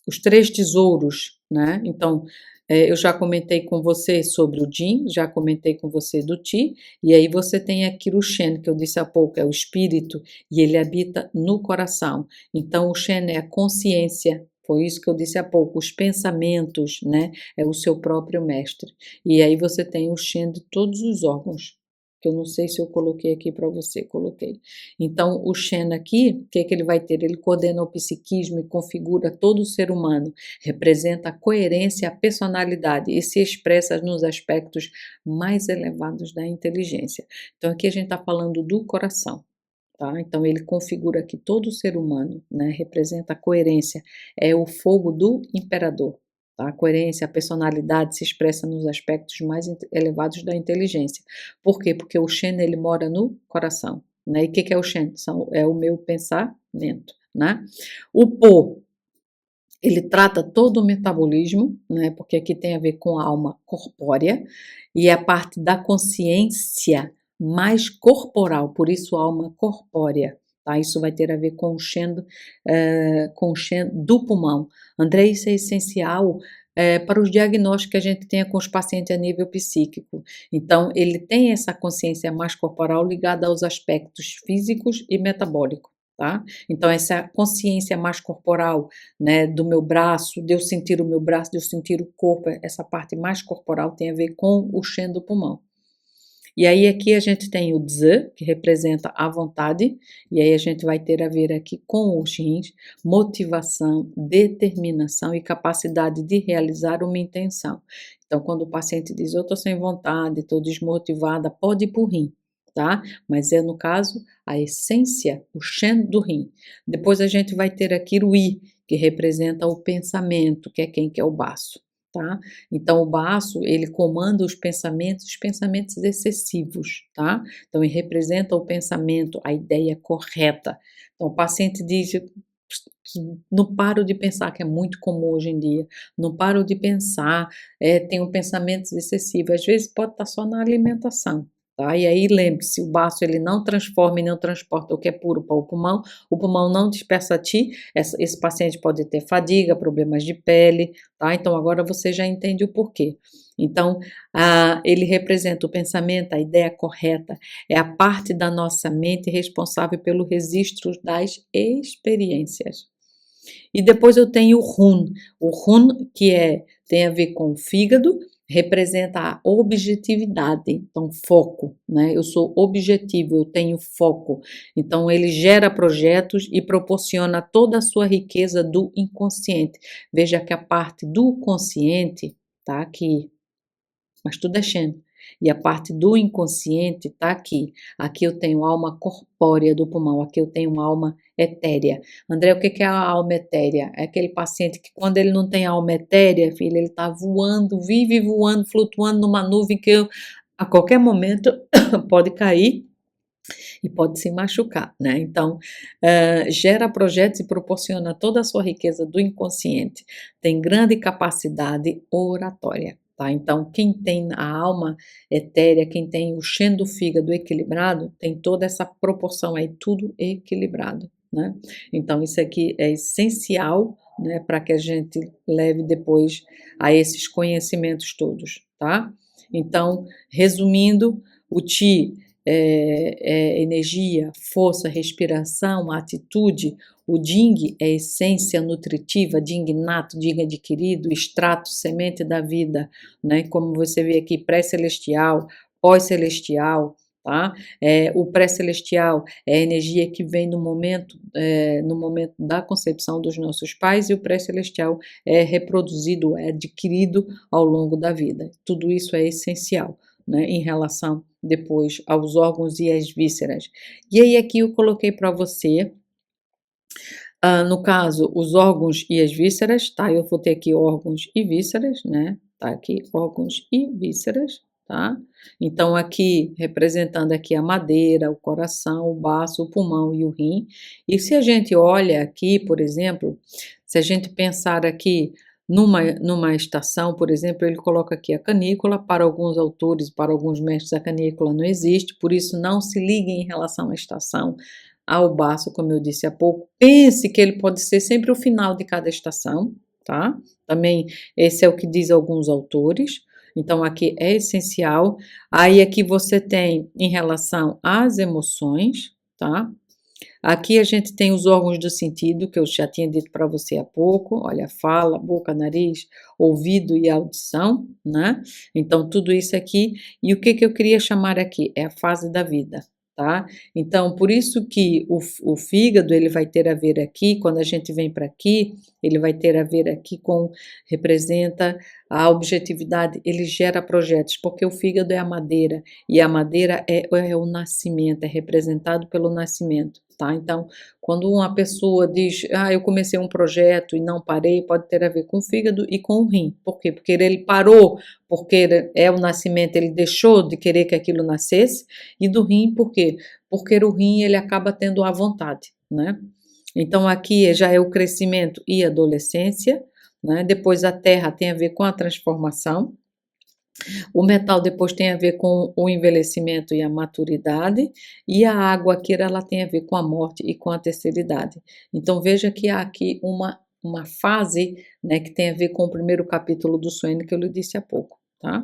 Os três tesouros, né? Então, eu já comentei com você sobre o Jin, já comentei com você do Ti, e aí você tem aqui o Shen, que eu disse há pouco, é o espírito, e ele habita no coração. Então, o Shen é a consciência, foi isso que eu disse há pouco, os pensamentos, né? É o seu próprio mestre. E aí você tem o Shen de todos os órgãos, que eu não sei se eu coloquei aqui para você, coloquei. Então, o Shen aqui, o que é que ele vai ter? Ele coordena o psiquismo e configura todo o ser humano, representa a coerência, a personalidade e se expressa nos aspectos mais elevados da inteligência. Então, aqui a gente está falando do coração. Tá? Então, ele configura aqui todo o ser humano, né? Representa a coerência, é o fogo do imperador. Tá? A coerência, a personalidade se expressa nos aspectos mais elevados da inteligência. Por quê? Porque o Shen, ele mora no coração. Né? E o que é o Shen? É o meu pensamento. Né? O Po, ele trata todo o metabolismo, né? Porque aqui tem a ver com a alma corpórea, e a parte da consciência mais corporal, por isso alma corpórea. Tá? Isso vai ter a ver com o Shen do pulmão. André, isso é essencial para os diagnósticos que a gente tenha com os pacientes a nível psíquico. Então, ele tem essa consciência mais corporal ligada aos aspectos físicos e metabólicos. Tá? Então, essa consciência mais corporal, né, do meu braço, de eu sentir o meu braço, de eu sentir o corpo, essa parte mais corporal tem a ver com o Shen do pulmão. E aí aqui a gente tem o Zi, que representa a vontade, e aí a gente vai ter a ver aqui com os rins, motivação, determinação e capacidade de realizar uma intenção. Então, quando o paciente diz, eu estou sem vontade, estou desmotivada, pode ir para o rim, tá? Mas é, no caso, a essência, o Shen do rim. Depois a gente vai ter aqui o I, que representa o pensamento, que é quem que é o baço. Tá? Então, o baço, ele comanda os pensamentos excessivos, tá? Então, ele representa o pensamento, a ideia correta. Então, o paciente diz, não paro de pensar, que é muito comum hoje em dia, não paro de pensar, tenho pensamentos excessivos, às vezes pode estar só na alimentação. Tá? E aí lembre-se, o baço ele não transforma e não transporta o que é puro para o pulmão não dispersa ti, esse paciente pode ter fadiga, problemas de pele, tá? Então agora você já entende o porquê. Então, ele representa o pensamento, a ideia correta, é a parte da nossa mente responsável pelo registro das experiências. E depois eu tenho o Hun que tem a ver com o fígado, representa a objetividade, então foco, né? Eu sou objetivo, eu tenho foco. Então ele gera projetos e proporciona toda a sua riqueza do inconsciente. Veja que a parte do consciente tá aqui, mas tudo é Shen. E a parte do inconsciente está aqui. Aqui eu tenho alma corpórea do pulmão, aqui eu tenho uma alma etérea. André, o que é a alma etérea? É aquele paciente que quando ele não tem alma etérea, filho, ele está voando, vive voando, flutuando numa nuvem que a qualquer momento pode cair e pode se machucar, né? Então, gera projetos e proporciona toda a sua riqueza do inconsciente. Tem grande capacidade oratória. Tá? Então, quem tem a alma etérea, quem tem o Shen do fígado equilibrado, tem toda essa proporção aí, tudo equilibrado, né? Então, isso aqui é essencial, né, para que a gente leve depois a esses conhecimentos todos, tá? Então, resumindo, o Qi energia, força, respiração, atitude. O Jing é essência nutritiva, Jing nato, Jing adquirido, extrato, semente da vida, né? Como você vê aqui, pré-celestial, pós-celestial, tá? O pré-celestial é a energia que vem no momento da concepção dos nossos pais, e o pré-celestial é reproduzido, é adquirido ao longo da vida. Tudo isso é essencial, né, em relação depois aos órgãos e às vísceras. E aí aqui eu coloquei para você, no caso, os órgãos e as vísceras, tá? Eu vou ter aqui órgãos e vísceras, né? Tá aqui órgãos e vísceras, tá? Então aqui representando aqui a madeira, o coração, o baço, o pulmão e o rim. E se a gente olha aqui, por exemplo, se a gente pensar aqui numa estação, por exemplo, ele coloca aqui a canícula. Para alguns autores, para alguns mestres, a canícula não existe, por isso não se ligue em relação à estação, ao baço, como eu disse há pouco. Pense que ele pode ser sempre o final de cada estação, tá? Também esse é o que diz alguns autores. Então aqui é essencial. Aí aqui você tem em relação às emoções, tá? Aqui a gente tem os órgãos do sentido, que eu já tinha dito para você há pouco, olha, fala, boca, nariz, ouvido e audição, né? Então, tudo isso aqui. E o que eu queria chamar aqui? É a fase da vida, tá? Então, por isso que o fígado, ele vai ter a ver aqui, quando a gente vem para aqui, ele vai ter a ver aqui representa a objetividade, ele gera projetos, porque o fígado é a madeira, e a madeira é o nascimento, é representado pelo nascimento. Tá? Então, quando uma pessoa diz, eu comecei um projeto e não parei, pode ter a ver com o fígado e com o rim. Por quê? Porque ele parou, porque é o nascimento, ele deixou de querer que aquilo nascesse, e do rim, por quê? Porque o rim, ele acaba tendo a vontade, né? Então, aqui já é o crescimento e adolescência, né? Depois a terra tem a ver com a transformação, o metal depois tem a ver com o envelhecimento e a maturidade, e a água aqui ela tem a ver com a morte e com a terceira idade. Então veja que há aqui uma fase, né, que tem a ver com o primeiro capítulo do sonho que eu lhe disse há pouco, tá?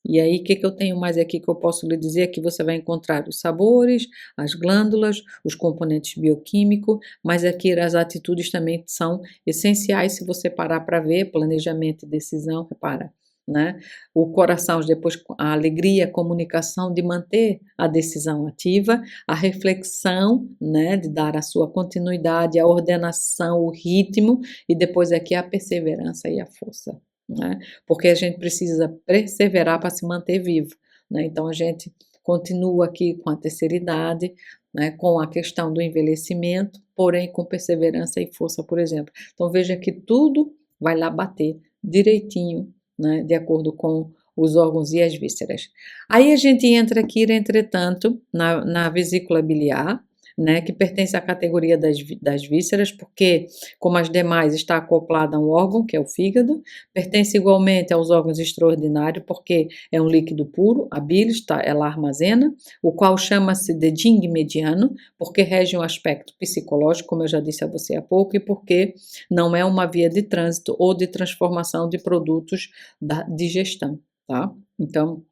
E aí, o que eu tenho mais aqui que eu posso lhe dizer? Que você vai encontrar os sabores, as glândulas, os componentes bioquímicos, mas aqui as atitudes também são essenciais se você parar para ver, planejamento e decisão, repara, né? O coração, depois a alegria, a comunicação de manter a decisão ativa, a reflexão, né, de dar a sua continuidade, a ordenação, o ritmo, e depois aqui a perseverança e a força, né? Porque a gente precisa perseverar para se manter vivo, né? Então a gente continua aqui com a terceira idade, né, com a questão do envelhecimento, porém com perseverança e força, por exemplo. Então veja que tudo vai lá bater direitinho, né, de acordo com os órgãos e as vísceras. Aí a gente entra aqui, entretanto, na vesícula biliar, né, que pertence à categoria das vísceras, porque, como as demais, está acoplada a um órgão, que é o fígado, pertence igualmente aos órgãos extraordinários, porque é um líquido puro, a bilis, tá, ela armazena, o qual chama-se de Jing mediano, porque rege um aspecto psicológico, como eu já disse a você há pouco, e porque não é uma via de trânsito ou de transformação de produtos da digestão, tá? Então,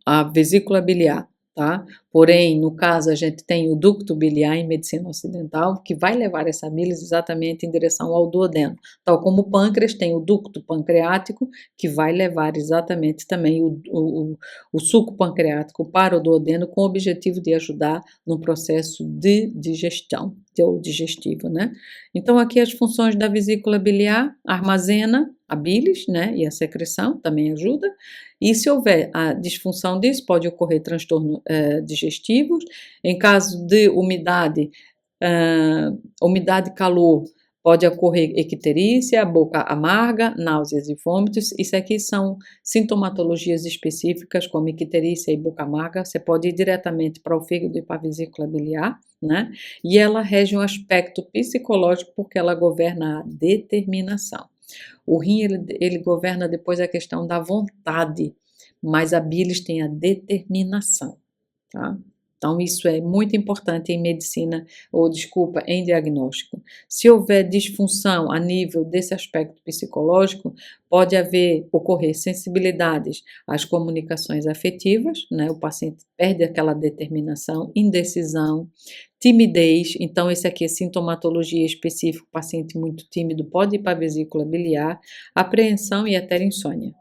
a vesícula biliar tá? Porém, no caso, a gente tem o ducto biliar em medicina ocidental, que vai levar essa bilis exatamente em direção ao duodeno, tal como o pâncreas tem o ducto pancreático, que vai levar exatamente também o suco pancreático para o duodeno, com o objetivo de ajudar no processo de digestão, ou digestivo, né? Então, aqui as funções da vesícula biliar: armazena a bilis, né, e a secreção, também ajuda. E se houver a disfunção disso, pode ocorrer transtorno digestivos. Em caso de umidade e calor, pode ocorrer icterícia, boca amarga, náuseas e vômitos. Isso aqui são sintomatologias específicas, como icterícia e boca amarga. Você pode ir diretamente para o fígado e para a vesícula biliar, né? E ela rege um aspecto psicológico, porque ela governa a determinação. O rim, ele governa depois a questão da vontade, mas a bilis tem a determinação, tá? Então, isso é muito importante em medicina, ou desculpa, em diagnóstico. Se houver disfunção a nível desse aspecto psicológico, pode ocorrer sensibilidades às comunicações afetivas, né? O paciente perde aquela determinação, indecisão, timidez. Então, esse aqui é sintomatologia específica, o paciente muito tímido pode ir para a vesícula biliar, apreensão e até insônia.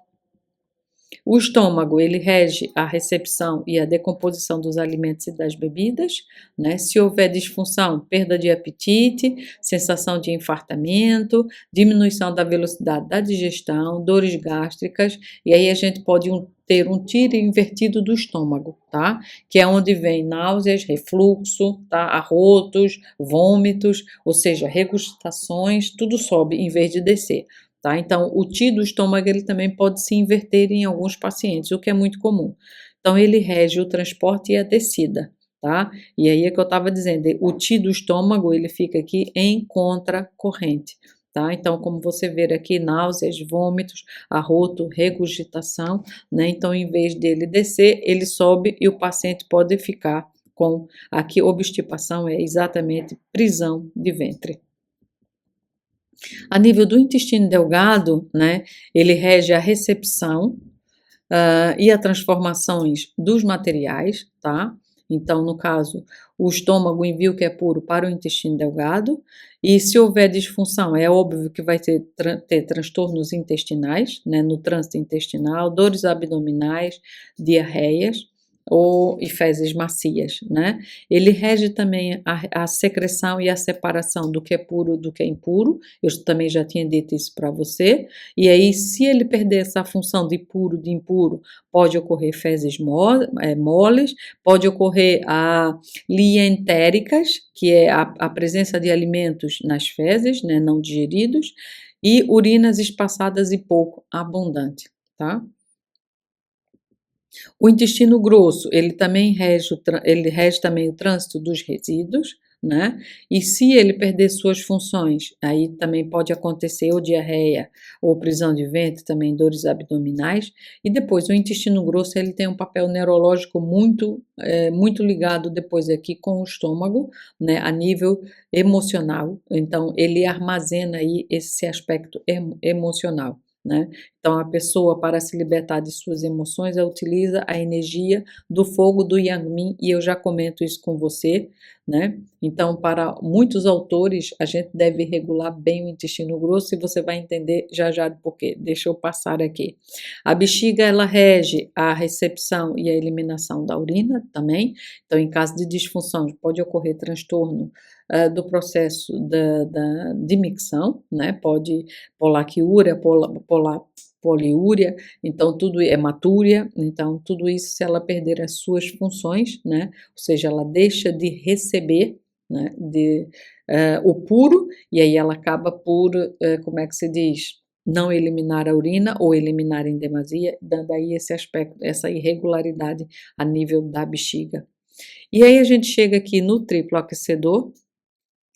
O estômago, ele rege a recepção e a decomposição dos alimentos e das bebidas, né? Se houver disfunção, perda de apetite, sensação de infartamento, diminuição da velocidade da digestão, dores gástricas, e aí a gente pode ter um tiro invertido do estômago, tá? Que é onde vem náuseas, refluxo, tá? Arrotos, vômitos, ou seja, regurgitações, tudo sobe em vez de descer. Tá? Então, o Ti do estômago ele também pode se inverter em alguns pacientes, o que é muito comum. Então, ele rege o transporte e a descida, tá? E aí é que eu estava dizendo, o Ti do estômago ele fica aqui em contracorrente, tá? Então, como você vê aqui, náuseas, vômitos, arroto, regurgitação, né? Então, em vez dele descer, ele sobe e o paciente pode ficar com, aqui, obstipação é exatamente prisão de ventre. A nível do intestino delgado, né, ele rege a recepção e as transformações dos materiais, tá? Então, no caso, o estômago envia o que é puro para o intestino delgado, e se houver disfunção, é óbvio que vai ter transtornos intestinais, né, no trânsito intestinal, dores abdominais, diarreias, e fezes macias, né? Ele rege também a secreção e a separação do que é puro do que é impuro. Eu também já tinha dito isso para você. E aí, se ele perder essa função de puro, de impuro, pode ocorrer fezes moles, pode ocorrer lientéricas, que é a presença de alimentos nas fezes, né, não digeridos, e urinas espaçadas e pouco abundante, tá? O intestino grosso, ele também rege também o trânsito dos resíduos, né? E se ele perder suas funções, aí também pode acontecer ou diarreia ou prisão de ventre, também dores abdominais. E depois o intestino grosso, ele tem um papel neurológico muito ligado depois aqui com o estômago, né? A nível emocional. Então ele armazena aí esse aspecto emocional, né? Então, a pessoa, para se libertar de suas emoções, ela utiliza a energia do fogo do Yang-Min, e eu já comento isso com você, né? Então, para muitos autores, a gente deve regular bem o intestino grosso, e você vai entender já já do porquê. Deixa eu passar aqui. A bexiga, ela rege a recepção e a eliminação da urina também. Então, em caso de disfunção, pode ocorrer transtorno do processo de micção, né? Pode polaquiúria, poliúria, então tudo hematúria, então tudo isso, se ela perder as suas funções, né? Ou seja, ela deixa de receber, né, o puro, e aí ela acaba por, como é que se diz? Não eliminar a urina ou eliminar em demasia, dando aí esse aspecto, essa irregularidade a nível da bexiga. E aí a gente chega aqui no triplo aquecedor.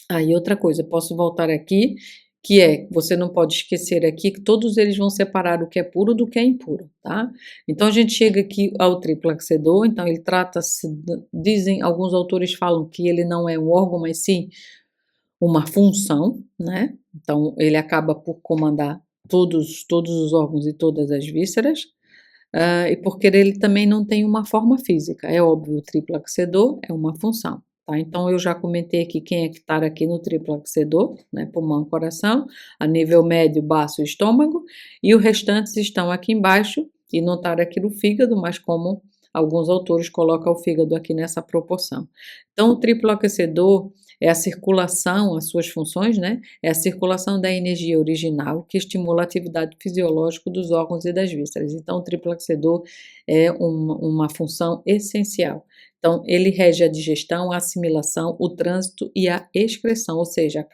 Aí outra coisa, posso voltar aqui, que você não pode esquecer aqui que todos eles vão separar o que é puro do que é impuro, tá? Então a gente chega aqui ao triplo aquecedor, então ele trata-se, dizem, alguns autores falam que ele não é um órgão, mas sim uma função, né? Então ele acaba por comandar todos os órgãos e todas as vísceras. e porque ele também não tem uma forma física. É óbvio, o triplo aquecedor é uma função, tá? Então, eu já comentei aqui quem é que está aqui no triplo aquecedor, né? Pulmão, coração, a nível médio, baço e estômago, e os restantes estão aqui embaixo, e não está aqui no fígado, mas como alguns autores colocam o fígado aqui nessa proporção. Então, o triplo aquecedor é a circulação, as suas funções, né? É a circulação da energia original que estimula a atividade fisiológica dos órgãos e das vísceras. Então, o triplo aquecedor é uma função essencial. Então, ele rege a digestão, a assimilação, o trânsito e a excreção, ou seja,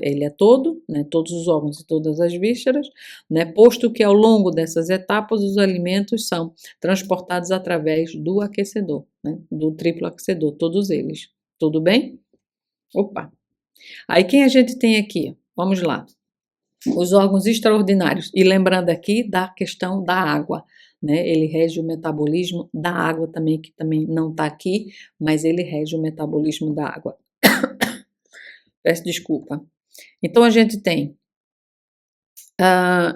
ele é todo, né, todos os órgãos e todas as vísceras, né, posto que ao longo dessas etapas os alimentos são transportados através do aquecedor, né, do triplo aquecedor, todos eles. Tudo bem? Opa! Aí quem a gente tem aqui? Vamos lá. Os órgãos extraordinários. E lembrando aqui da questão da água, né? Ele rege o metabolismo da água também, que também não está aqui, mas ele rege o metabolismo da água. Peço desculpa. Então a gente tem,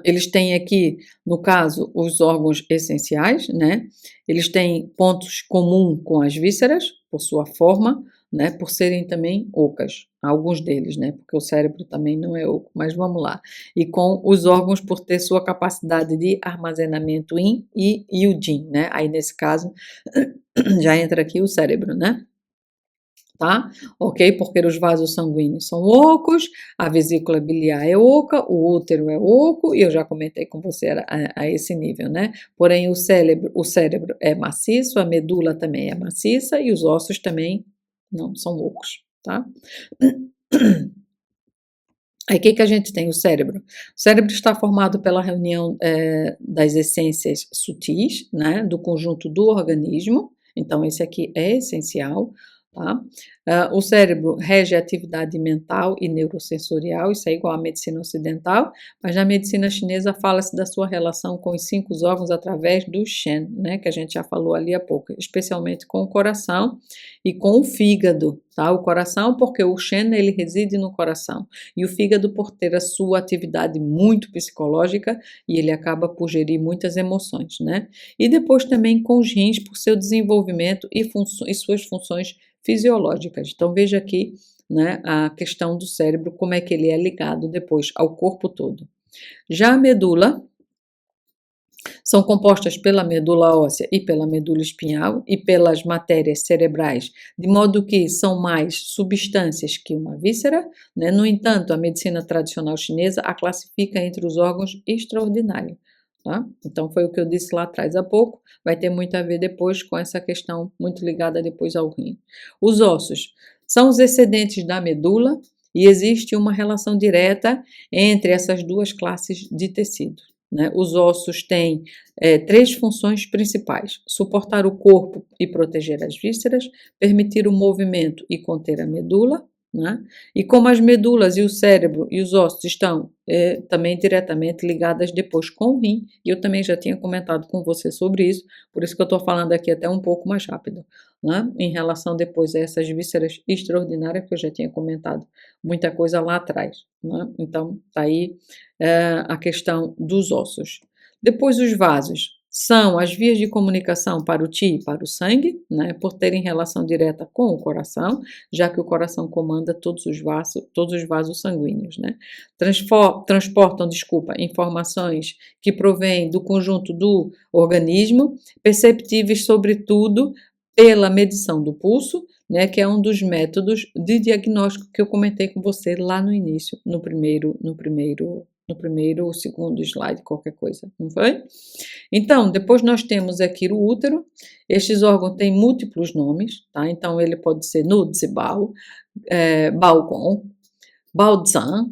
eles têm aqui, no caso, os órgãos essenciais, né? Eles têm pontos comuns com as vísceras, por sua forma, né? Por serem também ocas, alguns deles, né? Porque o cérebro também não é oco, mas vamos lá. E com os órgãos por ter sua capacidade de armazenamento yin e o yin, né? Aí nesse caso já entra aqui o cérebro, né? Tá? Ok? Porque os vasos sanguíneos são ocos, a vesícula biliar é oca, o útero é oco, e eu já comentei com você a esse nível, né? Porém, o cérebro é maciço, a medula também é maciça e os ossos também não são ocos, tá? Aí, o que a gente tem? O cérebro. O cérebro está formado pela reunião das essências sutis, né? Do conjunto do organismo. Então, esse aqui é essencial, tá? O cérebro rege a atividade mental e neurosensorial, isso é igual à medicina ocidental, mas na medicina chinesa fala-se da sua relação com os 5 órgãos através do Shen, né? Que a gente já falou ali há pouco, especialmente com o coração e com o fígado, tá? O coração, porque o Shen, ele reside no coração, e o fígado por ter a sua atividade muito psicológica, e ele acaba por gerir muitas emoções, né? E depois também com os rins, por seu desenvolvimento e suas funções fisiológicas. Então veja aqui, né, a questão do cérebro, como é que ele é ligado depois ao corpo todo. Já a medula são compostas pela medula óssea e pela medula espinhal e pelas matérias cerebrais, de modo que são mais substâncias que uma víscera, né? No entanto, a medicina tradicional chinesa a classifica entre os órgãos extraordinários. Tá? Então, foi o que eu disse lá atrás há pouco, vai ter muito a ver depois com essa questão muito ligada depois ao rim. Os ossos são os excedentes da medula e existe uma relação direta entre essas duas classes de tecidos, né? Os ossos têm 3 funções principais: suportar o corpo e proteger as vísceras, permitir o movimento e conter a medula, né? E como as medulas e o cérebro e os ossos estão também diretamente ligadas depois com o rim, e eu também já tinha comentado com você sobre isso, por isso que eu estou falando aqui até um pouco mais rápido, né? Em relação depois a essas vísceras extraordinárias, que eu já tinha comentado muita coisa lá atrás, né? Então, tá aí a questão dos ossos. Depois, os vasos são as vias de comunicação para o Qi e para o sangue, né, por terem relação direta com o coração, já que o coração comanda todos os vasos sanguíneos, né. Transportam, informações que provêm do conjunto do organismo, perceptíveis, sobretudo, pela medição do pulso, né, que é um dos métodos de diagnóstico que eu comentei com você lá no início, no primeiro ou segundo slide, qualquer coisa, não foi? Então, depois nós temos aqui o útero. Estes órgãos têm múltiplos nomes, tá? Então, ele pode ser Nudzibao, Baogong, Baozan,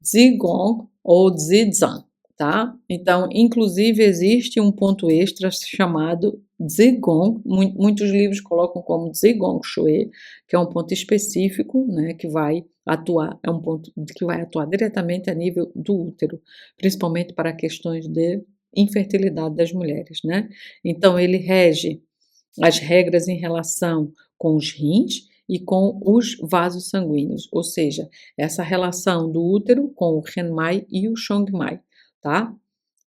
Zigong ou Zizan, tá? Então, inclusive, existe um ponto extra chamado Zigong, muitos livros colocam como Zigong Shui, que é um ponto específico, né, que vai atuar, é um ponto que vai atuar diretamente a nível do útero, principalmente para questões de infertilidade das mulheres, né? Então, ele rege as regras em relação com os rins e com os vasos sanguíneos, ou seja, essa relação do útero com o Renmai e o Chongmai, tá?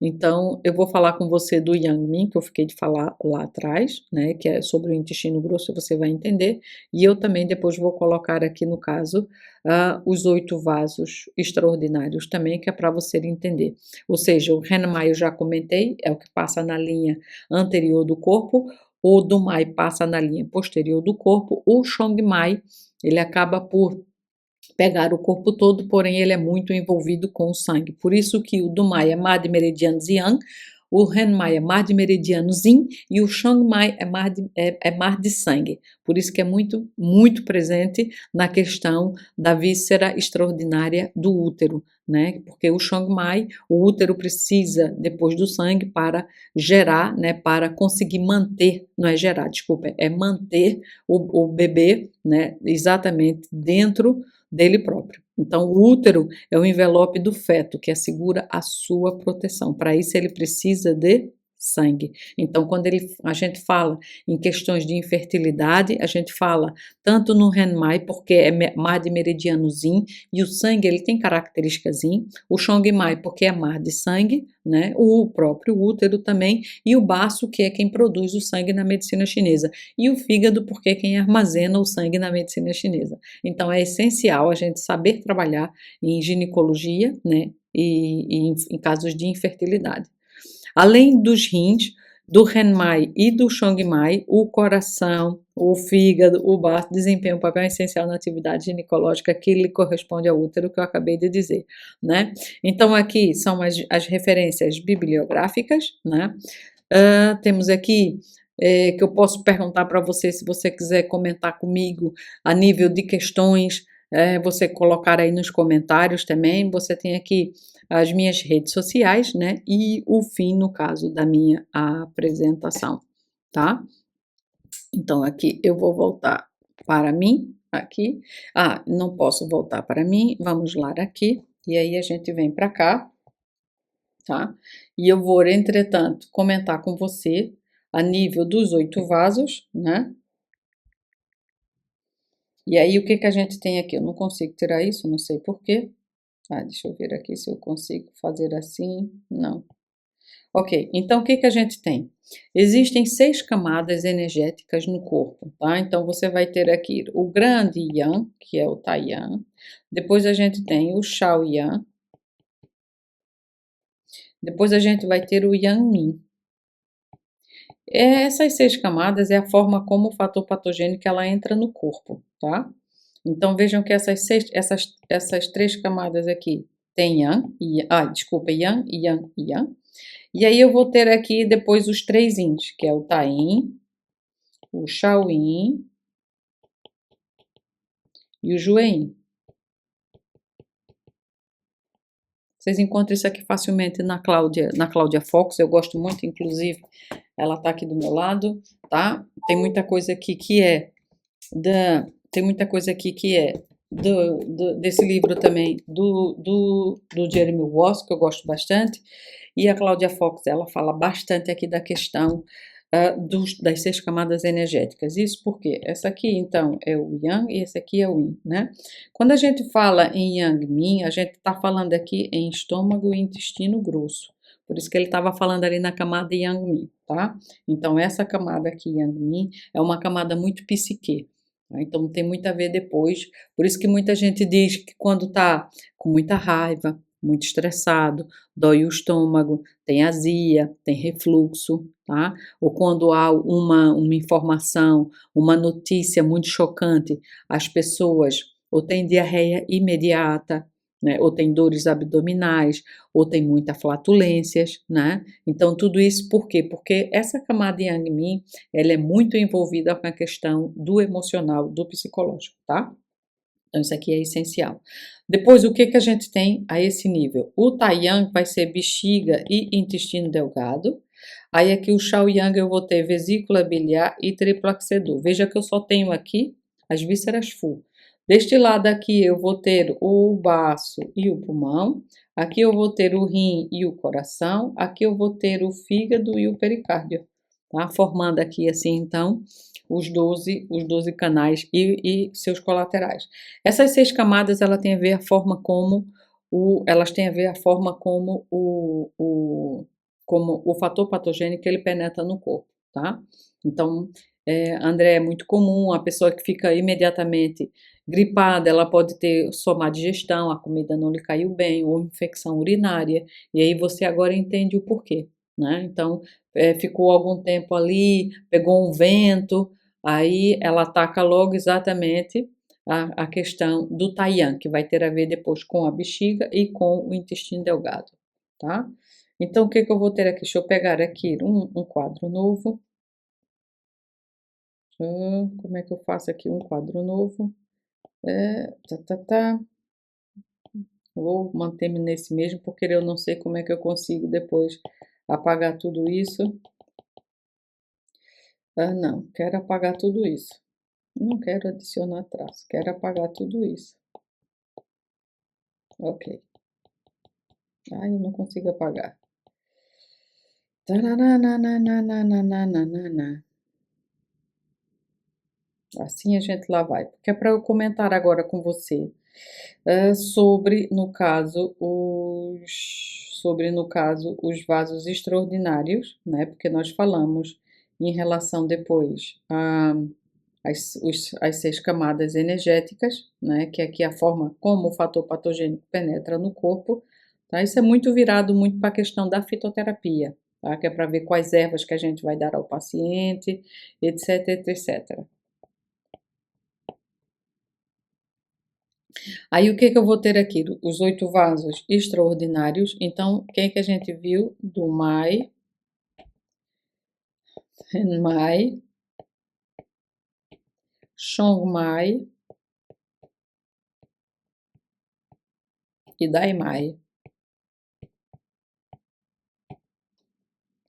Então, eu vou falar com você do Yang Min, que eu fiquei de falar lá atrás, né, que é sobre o intestino grosso, você vai entender, e eu também depois vou colocar aqui no caso, os 8 vasos extraordinários também, que é para você entender. Ou seja, o Renmai eu já comentei, é o que passa na linha anterior do corpo, o Dumai passa na linha posterior do corpo, o Chongmai, ele acaba por pegar o corpo todo, porém ele é muito envolvido com o sangue. Por isso que o Dumai é mar de meridiano Yang, o Renmai é mar de meridiano Yin e o Changmai é mar de sangue. Por isso que é muito, muito presente na questão da víscera extraordinária do útero, né? Porque o Changmai, o útero precisa, depois do sangue, para gerar, né? Para conseguir manter, não é gerar, desculpa, é manter o bebê, né? Exatamente dentro dele próprio. Então, o útero é o envelope do feto que assegura a sua proteção. Para isso, ele precisa de sangue. Então, quando a gente fala em questões de infertilidade, a gente fala tanto no Renmai, porque é mar de meridiano Yin, e o sangue ele tem características Yin, o Chongmai, porque é mar de sangue, né? O próprio útero também, e o baço, que é quem produz o sangue na medicina chinesa, e o fígado, porque é quem armazena o sangue na medicina chinesa. Então, é essencial a gente saber trabalhar em ginecologia, né? E em casos de infertilidade. Além dos rins, do Renmai e do Chongmai, o coração, o fígado, o baço desempenham um papel essencial na atividade ginecológica que lhe corresponde ao útero, que eu acabei de dizer, né? Então, aqui são as referências bibliográficas, né? Temos aqui que eu posso perguntar para você, se você quiser comentar comigo a nível de questões, você colocar aí nos comentários também. Você tem aqui as minhas redes sociais, né? E o fim, no caso da minha apresentação, tá? Então, aqui eu vou voltar para mim, aqui. Não posso voltar para mim, vamos lá aqui. E aí a gente vem para cá, tá? E eu vou, entretanto, comentar com você a nível dos 8 vasos, né? E aí, o que que a gente tem aqui? Eu não consigo tirar isso, não sei por quê. Deixa eu ver aqui se eu consigo fazer assim. Não. Ok, então o que que a gente tem? Existem 6 camadas energéticas no corpo, tá? Então você vai ter aqui o grande Yang, que é o Taiyan. Depois a gente tem o Shaoyan. Depois a gente vai ter o Yang Min. Essas 6 camadas é a forma como o fator patogênico ela entra no corpo, tá? Então vejam que essas 3 camadas aqui tem Yang, desculpa, Yang, Yang e Yang. E aí eu vou ter aqui depois os 3 Yins, que é o Taiyin, o Shaoyin e o Jueyin. Vocês encontram isso aqui facilmente na Cláudia Fox, eu gosto muito, inclusive, ela tá aqui do meu lado, tá? Tem muita coisa aqui que é desse livro também, do Jeremy Ross, que eu gosto bastante, e a Cláudia Fox, ela fala bastante aqui da questão das 6 camadas energéticas. Isso porque essa aqui, então, é o Yang e esse aqui é o Yin, né? Quando a gente fala em Yang Min, a gente está falando aqui em estômago e intestino grosso. Por isso que ele estava falando ali na camada Yang Min, tá? Então, essa camada aqui, Yang Min, é uma camada muito psique. Tá? Então, tem muito a ver depois. Por isso que muita gente diz que quando está com muita raiva, muito estressado, dói o estômago, tem azia, tem refluxo, tá? Ou quando há uma informação, uma notícia muito chocante, as pessoas ou têm diarreia imediata, né? Ou tem dores abdominais, ou tem muita flatulências, né? Então, tudo isso por quê? Porque essa camada Yang Min, ela é muito envolvida com a questão do emocional, do psicológico, tá? Então, isso aqui é essencial. Depois, o que que a gente tem a esse nível? O Taiyang vai ser bexiga e intestino delgado. Aí, aqui o Shaoyang eu vou ter vesícula biliar e triplaxedor. Veja que eu só tenho aqui as vísceras full. Deste lado aqui, eu vou ter o baço e o pulmão. Aqui eu vou ter o rim e o coração. Aqui eu vou ter o fígado e o pericárdio. Tá? Formando aqui, assim, então, os 12 canais e seus colaterais. Essas 6 camadas, ela tem a ver a forma como elas têm a ver a forma como o fator patogênico ele penetra no corpo, tá? Então, André, é muito comum, a pessoa que fica imediatamente gripada, ela pode ter só má digestão, a comida não lhe caiu bem, ou infecção urinária, e aí você agora entende o porquê, né? Então, ficou algum tempo ali, pegou um vento, aí ela ataca logo exatamente a questão do Taiyan, que vai ter a ver depois com a bexiga e com o intestino delgado, tá? Então, o que que eu vou ter aqui? Deixa eu pegar aqui um quadro novo. Como é que eu faço aqui um quadro novo? Tá. Vou manter-me nesse mesmo, porque eu não sei como é que eu consigo depois apagar tudo isso. Ah, não, quero apagar tudo isso. Não quero adicionar traço, quero apagar tudo isso. Ok. Ai, eu não consigo apagar. Taranananananananana. Assim a gente lá vai. Porque é para eu comentar agora com você sobre, no caso, os vasos extraordinários, né? Porque nós falamos em relação depois às 6 camadas energéticas, né? Que é aqui a forma como o fator patogênico penetra no corpo, tá? Isso é muito virado muito para a questão da fitoterapia, tá? Que é para ver quais ervas que a gente vai dar ao paciente, etc, etc. Aí o que que eu vou ter aqui? Os 8 vasos extraordinários. Então, quem é que a gente viu? Do Mai, Renmai, Chongmai e Daimai,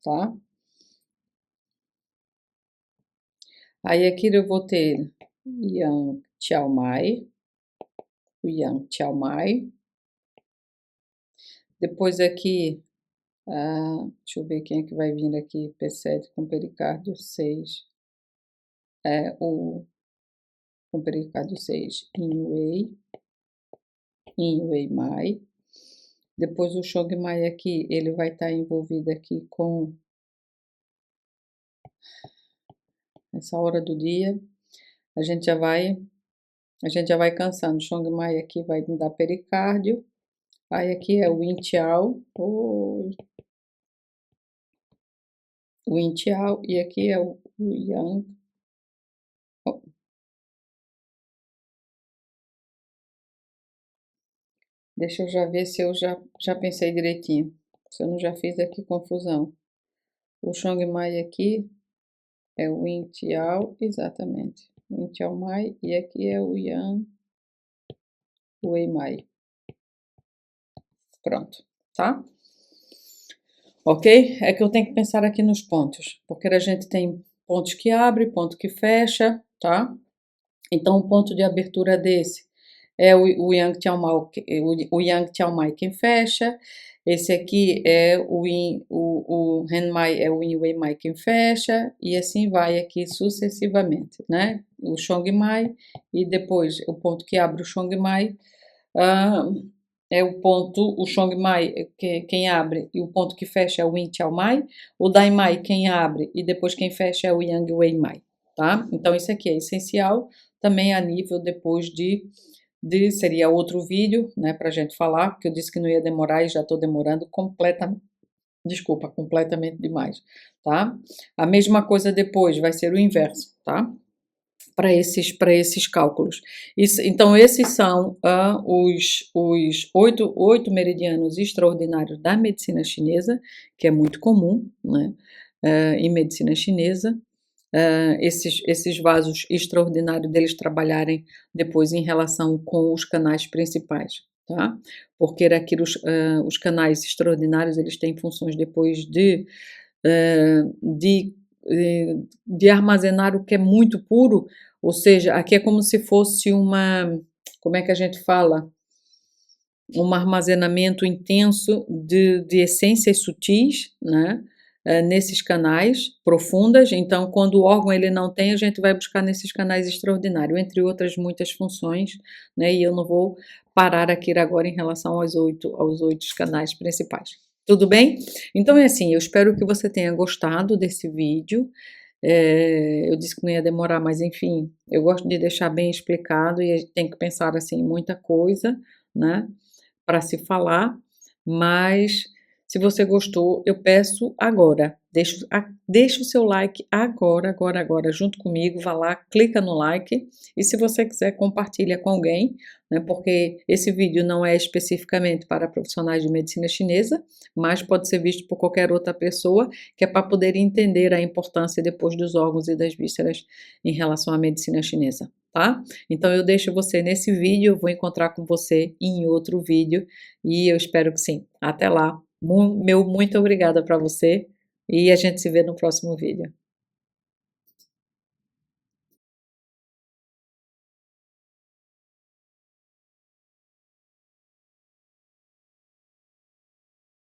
tá? Aí aqui eu vou ter Yang Chiaomai, o Yang Chiaomai. Depois aqui, deixa eu ver quem é que vai vir aqui, P7 com pericárdio 6. Com pericárdio 6, Yin Wei Mai. Depois o Chongmai aqui, ele vai estar envolvido aqui com essa hora do dia. A gente já vai cansando. O Chongmai aqui vai me dar pericárdio. Aí aqui é o Yin Tiao, o Yin Tiao, e aqui é o Yang. Oh, deixa eu já ver se eu já pensei direitinho. Se eu não já fiz aqui confusão. O Chongmai aqui é o Yin Tiao, exatamente. O Yin Tiao Mai, e aqui é o Yang Wei Mai. Pronto, tá? Ok? É que eu tenho que pensar aqui nos pontos, porque a gente tem pontos que abre, ponto que fecha, tá? Então, o ponto de abertura desse é o Yang Tiao o Yang Tiao Mai quem fecha. Esse aqui é o Ren Mai, é o Yin Wei Mai quem fecha, e assim vai aqui sucessivamente, né? O Chong Mai, e depois o ponto que abre o Chong Mai, é o ponto, o Chong Mai, quem abre, e o ponto que fecha é o Yin Tiao Mai, o Dai Mai quem abre, e depois quem fecha é o Yang Wei Mai, tá? Então, isso aqui é essencial, também a nível depois seria outro vídeo, né, pra gente falar, porque eu disse que não ia demorar e já estou demorando completamente demais, tá? A mesma coisa depois vai ser o inverso, tá? Para esses cálculos. Então, esses são os oito meridianos extraordinários da medicina chinesa, que é muito comum, né, em medicina chinesa. Esses vasos extraordinários deles trabalharem depois em relação com os canais principais, tá? Porque aqui os canais extraordinários eles têm funções depois de armazenar o que é muito puro, ou seja, aqui é como se fosse como é que a gente fala? Um armazenamento intenso de essências sutis, né? nesses canais profundas, então quando o órgão ele não tem, a gente vai buscar nesses canais extraordinários, entre outras muitas funções, né, e eu não vou parar aqui agora em relação aos oito canais principais. Tudo bem? Então é assim, eu espero que você tenha gostado desse vídeo. Eu disse que não ia demorar, mas enfim, eu gosto de deixar bem explicado e a gente tem que pensar assim em muita coisa, né, para se falar, mas se você gostou, eu peço agora, deixa o seu like agora, agora, agora, junto comigo, vá lá, clica no like, e se você quiser, compartilha com alguém, né, porque esse vídeo não é especificamente para profissionais de medicina chinesa, mas pode ser visto por qualquer outra pessoa, que é para poder entender a importância depois dos órgãos e das vísceras em relação à medicina chinesa, tá? Então eu deixo você nesse vídeo, eu vou encontrar com você em outro vídeo, e eu espero que sim. Até lá. Meu muito obrigada para você e a gente se vê no próximo vídeo.